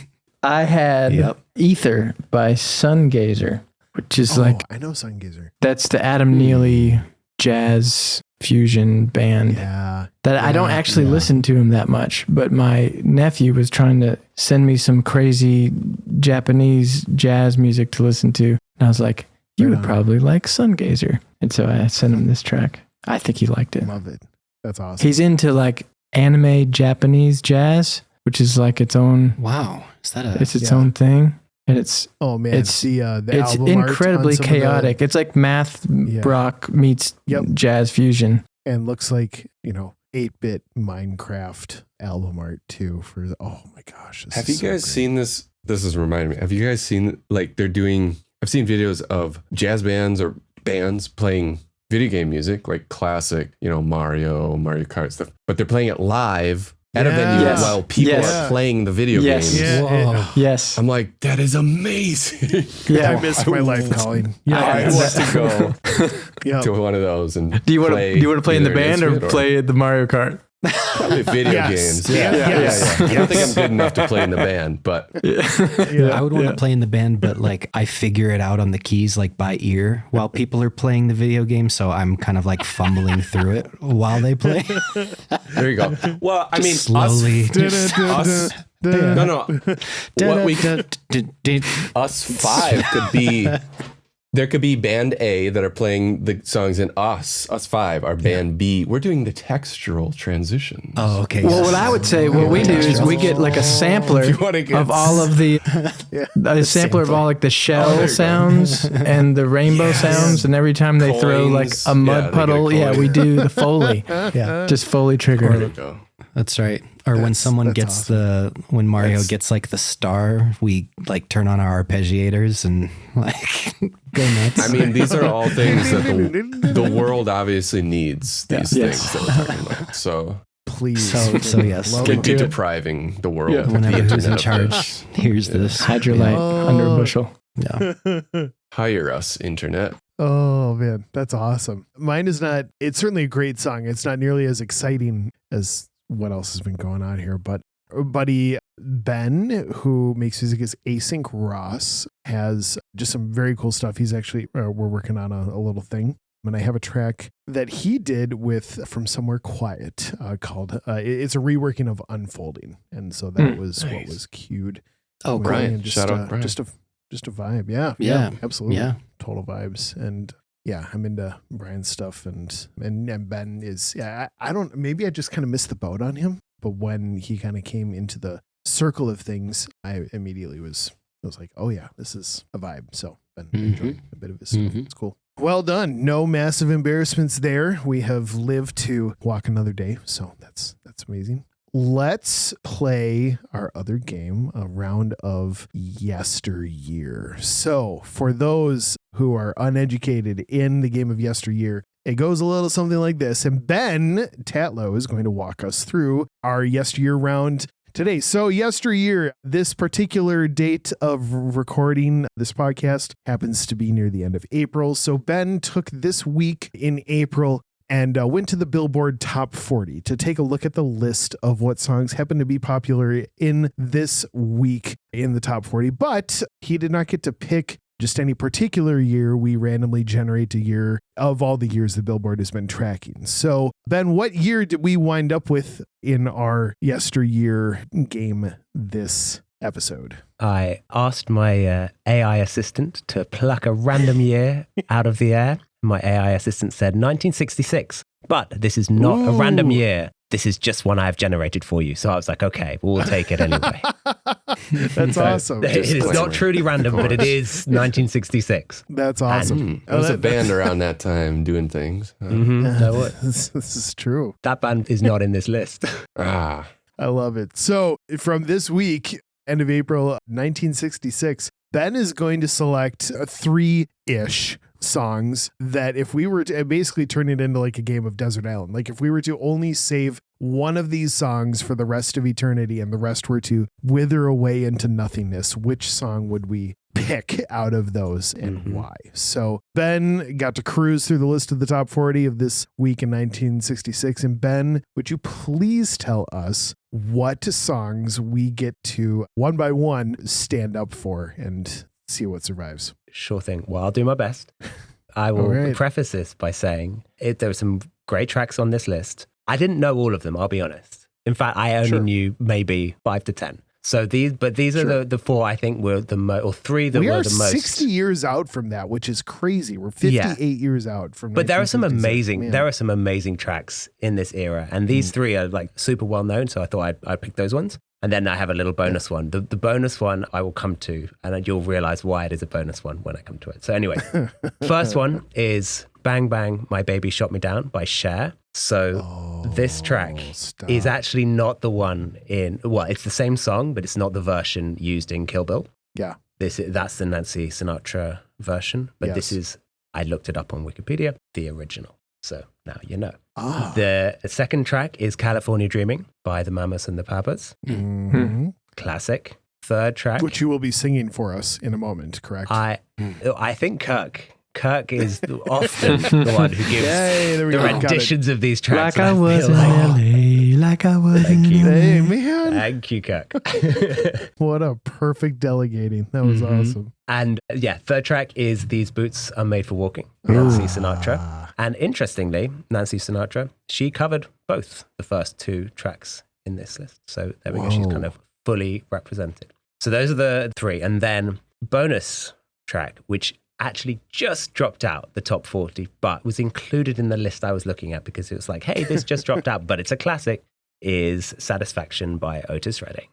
I had Ether by Sungazer, which is I know Sungazer. That's the Adam Neely jazz fusion band. I don't actually listen to him that much, but my nephew was trying to send me some crazy Japanese jazz music to listen to. And I was like, you would probably like Sungazer. And so I sent him this track. I think he liked it. Love it. That's awesome. He's into like anime Japanese jazz, which is like its own. Wow. Is that it's its own thing. And it's it's incredibly chaotic. It's like math rock meets jazz fusion. And looks like, 8-bit Minecraft album art too for oh my gosh. Have you guys seen this? This is reminding me. Have you guys seen like they're doing I've seen videos of jazz bands or bands playing video game music, like classic, Mario Kart stuff, but they're playing it live at a venue while people are playing the video games. Yes. I'm like, that is amazing. I missed my life calling. I want to go to one of those. And do you want to play in the band or play the Mario Kart? Probably video games. Yeah. I don't think I'm good enough to play in the band, but I would want to play in the band, but like I figure it out on the keys like by ear while people are playing the video game, so I'm kind of like fumbling through it while they play. There you go. Well, I mean, slowly. Us us five could be. There could be band A that are playing the songs, and us five are band B. We're doing the textural transition. Oh, okay. Well, what I would say, what we do is we get like a sampler of all of the, a sampler of all like the shell sounds and the rainbow sounds, and every time they throw like a mud puddle, we do the Foley. Just Foley trigger. There we go. That's right. Or when someone gets when Mario gets like the star, we like turn on our arpeggiators and like go nuts. I mean, these are all things that the world obviously needs. These things that we're talking about. So please, so yes, continue depriving the world. Yeah. Whenever who's in charge, here's this. Hide your light under a bushel. Yeah. Hire us, internet. Oh man, that's awesome. Mine is not, it's certainly a great song. It's not nearly as exciting as what else has been going on here, but our buddy Ben, who makes music as Async Ross, has just some very cool stuff. He's actually, we're working on a little thing. And I have a track that he did with From Somewhere Quiet called, it's a reworking of Unfolding. And so that was nice. What was cued. Oh, Brian. Shout out Brian. Just a vibe. Yeah, absolutely. Yeah. Total vibes. And yeah, I'm into Brian's stuff. And Ben is, I don't, maybe I just kind of missed the boat on him. But when he kind of came into the circle of things, I immediately was like, oh yeah, this is a vibe. So Ben enjoyed a bit of his stuff. It's cool. Well done. No massive embarrassments there. We have lived to walk another day. So that's amazing. Let's play our other game, a round of yesteryear. So for those who are uneducated in the game of yesteryear, it goes a little something like this. And Ben Tatlow is going to walk us through our yesteryear round today. So yesteryear, this particular date of recording this podcast happens to be near the end of April. So Ben took this week in April and went to the Billboard Top 40 to take a look at the list of what songs happen to be popular in this week in the top 40. But he did not get to pick just any particular year. We randomly generate a year of all the years the Billboard has been tracking. So, Ben, what year did we wind up with in our yesteryear game this episode? I asked my AI assistant to pluck a random year out of the air. My AI assistant said 1966, but this is not a random year. This is just one I've generated for you. So I was like, okay, we'll take it anyway. That's awesome. It is not truly random, but it is 1966. That's awesome. There was a band around that time doing things. This is true. That band is not in this list. I love it. So from this week, end of April 1966, Ben is going to select 3-ish songs that if we were to basically turn it into like a game of Desert Island, like if we were to only save one of these songs for the rest of eternity and the rest were to wither away into nothingness, which song would we pick out of those and why? So Ben got to cruise through the list of the top 40 of this week in 1966. And Ben, would you please tell us what songs we get to one by one stand up for and see what survives? Sure thing. Well, I'll do my best. I will preface this by saying there were some great tracks on this list. I didn't know all of them, I'll be honest. In fact, I only knew maybe 5 to 10. So these are the 4 I think were the most, or 3 that were the most. We are 60 years out from that, which is crazy. We're 58 years out from. But there are some amazing tracks in this era, and these 3 are like super well known. So I thought I'd pick those ones. And then I have a little bonus one. The bonus one I will come to, and you'll realize why it is a bonus one when I come to it. So anyway, first one is Bang Bang, My Baby Shot Me Down by Cher. So this track is actually not the one it's the same song, but it's not the version used in Kill Bill. Yeah. That's the Nancy Sinatra version. But this is, I looked it up on Wikipedia, the original. So now you know. The second track is California Dreaming by the Mamas and the Papas. Classic. Third track, which you will be singing for us in a moment, correct? I think Kirk is often the one who gives the renditions of these tracks. Like I was in LA, like I was in LA. Hey, man. Thank you, Kirk. What a perfect delegating. That was awesome. And third track is These Boots Are Made for Walking, Nancy Sinatra. And interestingly, Nancy Sinatra, she covered both the first 2 tracks in this list. So there we go. She's kind of fully represented. So those are the 3. And then bonus track, which actually just dropped out the top 40, but was included in the list I was looking at because it was like, hey, this just dropped out, but it's a classic, is Satisfaction by Otis Redding.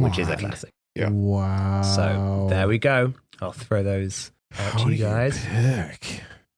Which is a classic. Yeah. Wow. So there we go. I'll throw those out to you guys.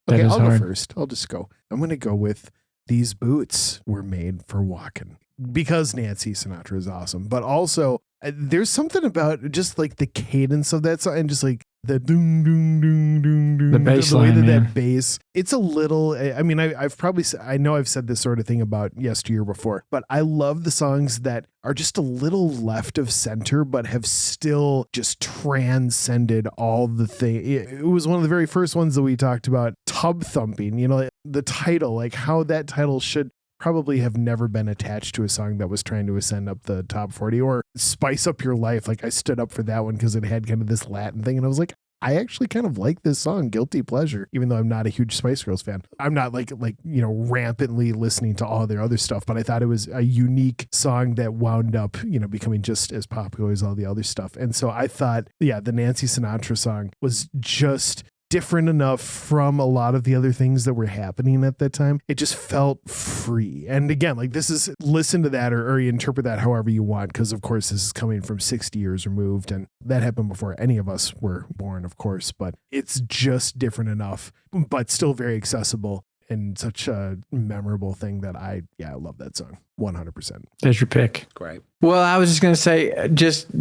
Okay, I'll go first. I'll just go. I'm going to go with These Boots Were Made for Walking because Nancy Sinatra is awesome. But also, there's something about just like the cadence of that song and just like the doom, doom, doom, doom, doom, the bass the way line, that bass, it's a little, I mean, I know I've said this sort of thing about Yesteryear before, but I love the songs that are just a little left of center, but have still just transcended all the thing. It was one of the very first ones that we talked about, Tub Thumping, you know, the title, like how that title should probably have never been attached to a song that was trying to ascend up the top 40 or Spice Up Your Life. Like I stood up for that one because it had kind of this Latin thing. And I was like, I actually kind of like this song, Guilty Pleasure, even though I'm not a huge Spice Girls fan. I'm not like, you know, rampantly listening to all their other stuff, but I thought it was a unique song that wound up, you know, becoming just as popular as all the other stuff. And so I thought, yeah, the Nancy Sinatra song was just different enough from a lot of the other things that were happening at that time. It just felt free. And again, like this is, listen to that or you interpret that however you want, because of course this is coming from 60 years removed and that happened before any of us were born, of course, but it's just different enough, but still very accessible and such a memorable thing that I love that song 100%. There's your pick. Great. Well, I was just going to say, just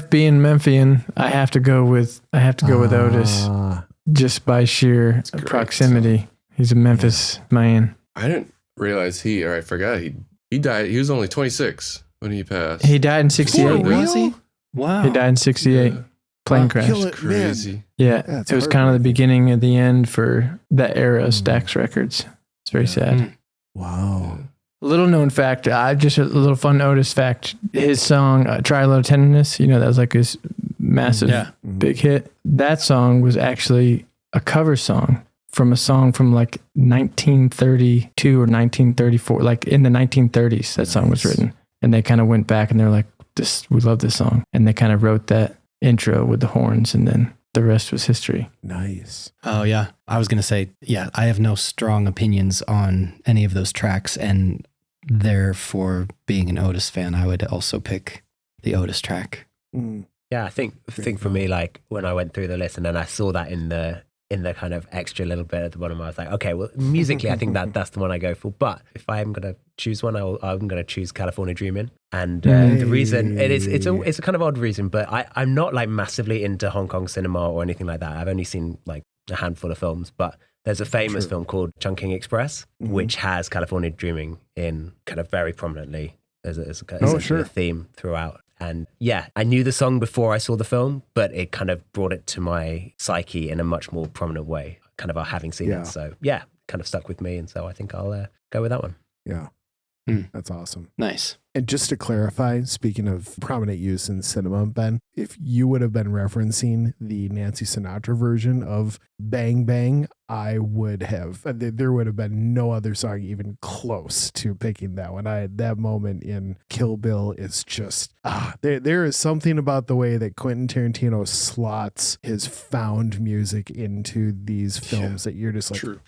being Memphian, I have to go with Otis. Just by sheer proximity. He's a Memphis man. I didn't realize I forgot he died. He was only 26 when he passed. He died in 68. Was he? Wow. He died in 68. Yeah. Plane crash. Crazy. Yeah. It was kind of the beginning of the end for that era of Stax Records. It's very sad. Wow. Little known fact, just a little fun Otis fact. His song, Try a Little Tenderness, you know, that was like his massive big hit. That song was actually a cover song from a song from like 1932 or 1934, like in the 1930s, that song was written. And they kind of went back and they're like, we love this song. And they kind of wrote that intro with the horns and then the rest was history. Nice. Oh, yeah. I was going to say, yeah, I have no strong opinions on any of those tracks. And therefore, being an Otis fan, I would also pick the Otis track. Yeah, I think for me, like when I went through the list and then I saw that in the kind of extra little bit at the bottom, I was like, okay, well, musically, I think that's the one I go for. But if I'm going to choose one, I'm going to choose California Dreamin'. And the reason it's a kind of odd reason, but I'm not like massively into Hong Kong cinema or anything like that. I've only seen like a handful of films, but there's a famous film called Chungking Express, which has California Dreaming in kind of very prominently as a theme throughout. And yeah, I knew the song before I saw the film, but it kind of brought it to my psyche in a much more prominent way, kind of having seen it. So yeah, kind of stuck with me. And so I think I'll go with that one. Yeah. That's awesome. Nice. And just to clarify, speaking of prominent use in cinema, Ben, if you would have been referencing the Nancy Sinatra version of Bang Bang, I would have. There would have been no other song even close to picking that one. That moment in Kill Bill is just, there is something about the way that Quentin Tarantino slots his found music into these films that you're just like,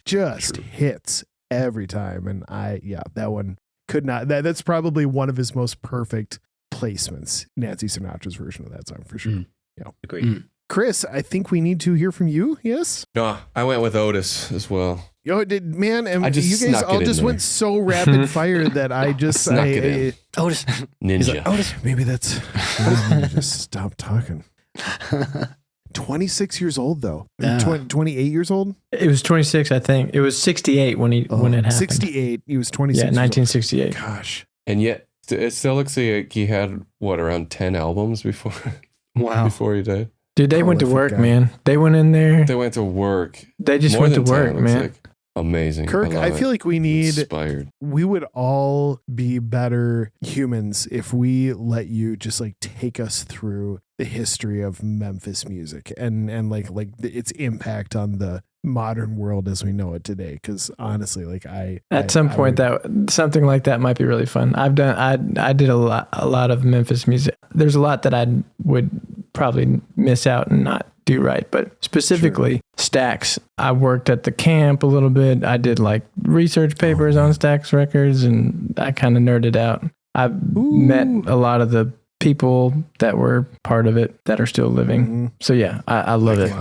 hits every time. And that one could not, that's probably one of his most perfect placements, Nancy Sinatra's version of that song for sure. Yeah. Agreed. Chris, I think we need to hear from you. Yes. No, I went with Otis as well. You guys all just went so rapid fire that I just Otis Ninja. Like, Otis. Maybe that's just stop talking. 26 years old though. 28 years old. It was 26, I think. It was 68 when it happened. 68. He was 26. Yeah, 1968. Gosh. And yet it still looks like he had around 10 albums before. Wow. Before he died. Dude, they went to work, man. They went in there. They went to work. They just went to work, man. Like. Amazing. Kirk, I feel like we would all be better humans if we let you just like take us through the history of Memphis music and like its impact on the modern world as we know it today. Because honestly, like at some point that something like that might be really fun. I did a lot of Memphis music. There's a lot that I would probably miss out and not do right, but specifically Stax. I worked at the camp a little bit. I did like research papers on Stax Records, and I kind of nerded out. I've met a lot of the people that were part of it that are still living. So yeah, I love it.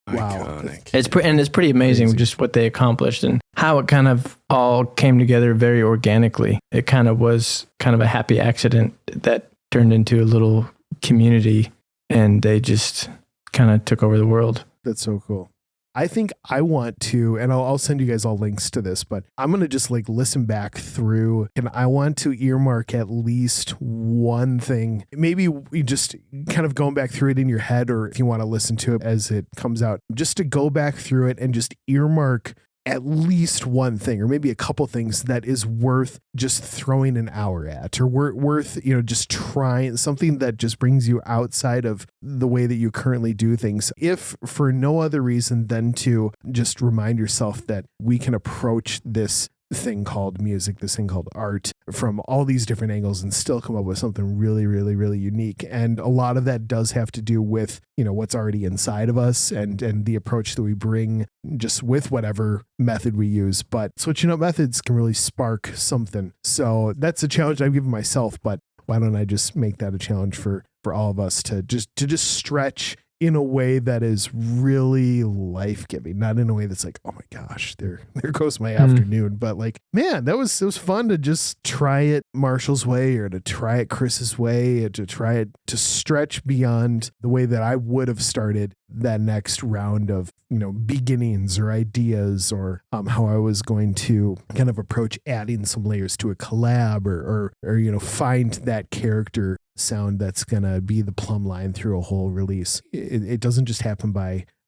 Iconic. It's pretty amazing just what they accomplished and how it kind of all came together very organically. It kind of was kind of a happy accident that turned into a little community, and they just kind of took over the world. That's so cool. I think I want to, and I'll send you guys all links to this, but I'm going to just like listen back through, and I want to earmark at least one thing. Maybe you just kind of going back through it in your head, or if you want to listen to it as it comes out, just to go back through it and just earmark at least one thing, or maybe a couple things that is worth just throwing an hour at, or worth, just trying something that just brings you outside of the way that you currently do things. If for no other reason than to just remind yourself that we can approach this thing called music, this thing called art, from all these different angles and still come up with something really, really, really unique. And a lot of that does have to do with, what's already inside of us and the approach that we bring just with whatever method we use. But switching up methods can really spark something. So that's a challenge I've given myself, but why don't I just make that a challenge for all of us to just stretch in a way that is really life-giving, not in a way that's like, oh my gosh, there goes my afternoon. But like, man, it was fun to just try it Marshall's way, or to try it Chris's way, or to try it to stretch beyond the way that I would have started that next round of, beginnings or ideas, or how I was going to kind of approach adding some layers to a collab, or find that character sound that's going to be the plumb line through a whole release. It doesn't just happen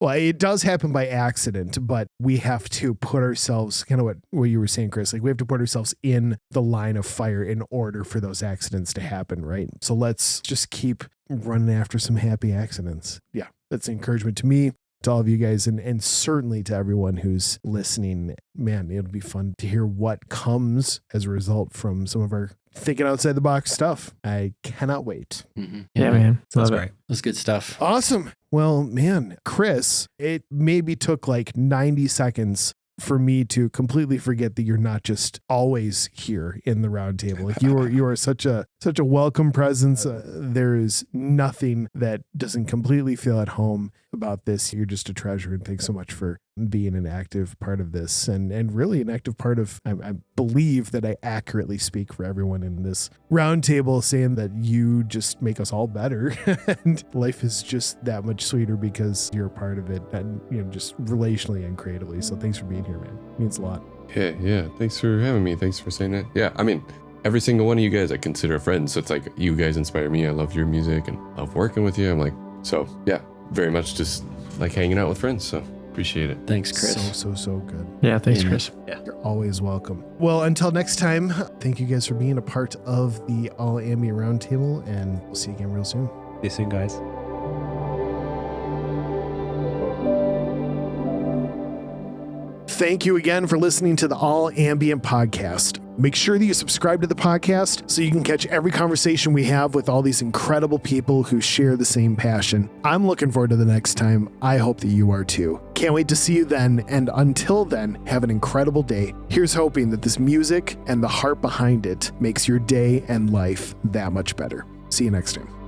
it does happen by accident, but we have to put ourselves, kind of what you were saying, Chris, like we have to put ourselves in the line of fire in order for those accidents to happen, right? So let's just keep running after some happy accidents. Yeah, that's encouragement to me, to all of you guys, and certainly to everyone who's listening. Man, it'll be fun to hear what comes as a result from some of our thinking outside the box stuff. I cannot wait. Mm-hmm. Yeah, man. Sounds great. That's good stuff. Awesome. Well, man, Chris, it maybe took like 90 seconds for me to completely forget that you're not just always here in the Roundtable. Like you are such a welcome presence. There is nothing that doesn't completely feel at home about this. You're just a treasure, and thanks so much for being an active part of this, and really an active part of, I believe that I accurately speak for everyone in this Roundtable, saying that you just make us all better and life is just that much sweeter because you're a part of it, and just relationally and creatively. So thanks for being here, man. It means a lot. Yeah. Thanks for having me. Thanks for saying that. Yeah, I mean, every single one of you guys I consider a friend. So it's like, you guys inspire me. I love your music and love working with you. I'm like, so yeah, very much just like hanging out with friends. So appreciate it. Thanks, Chris. So good. Yeah, thanks, Chris. Yeah. You're always welcome. Well, until next time, thank you guys for being a part of the All Ambient Roundtable, and we'll see you again real soon. See you soon, guys. Thank you again for listening to the All Ambient podcast. Make sure that you subscribe to the podcast so you can catch every conversation we have with all these incredible people who share the same passion. I'm looking forward to the next time. I hope that you are too. Can't wait to see you then. And until then, have an incredible day. Here's hoping that this music and the heart behind it makes your day and life that much better. See you next time.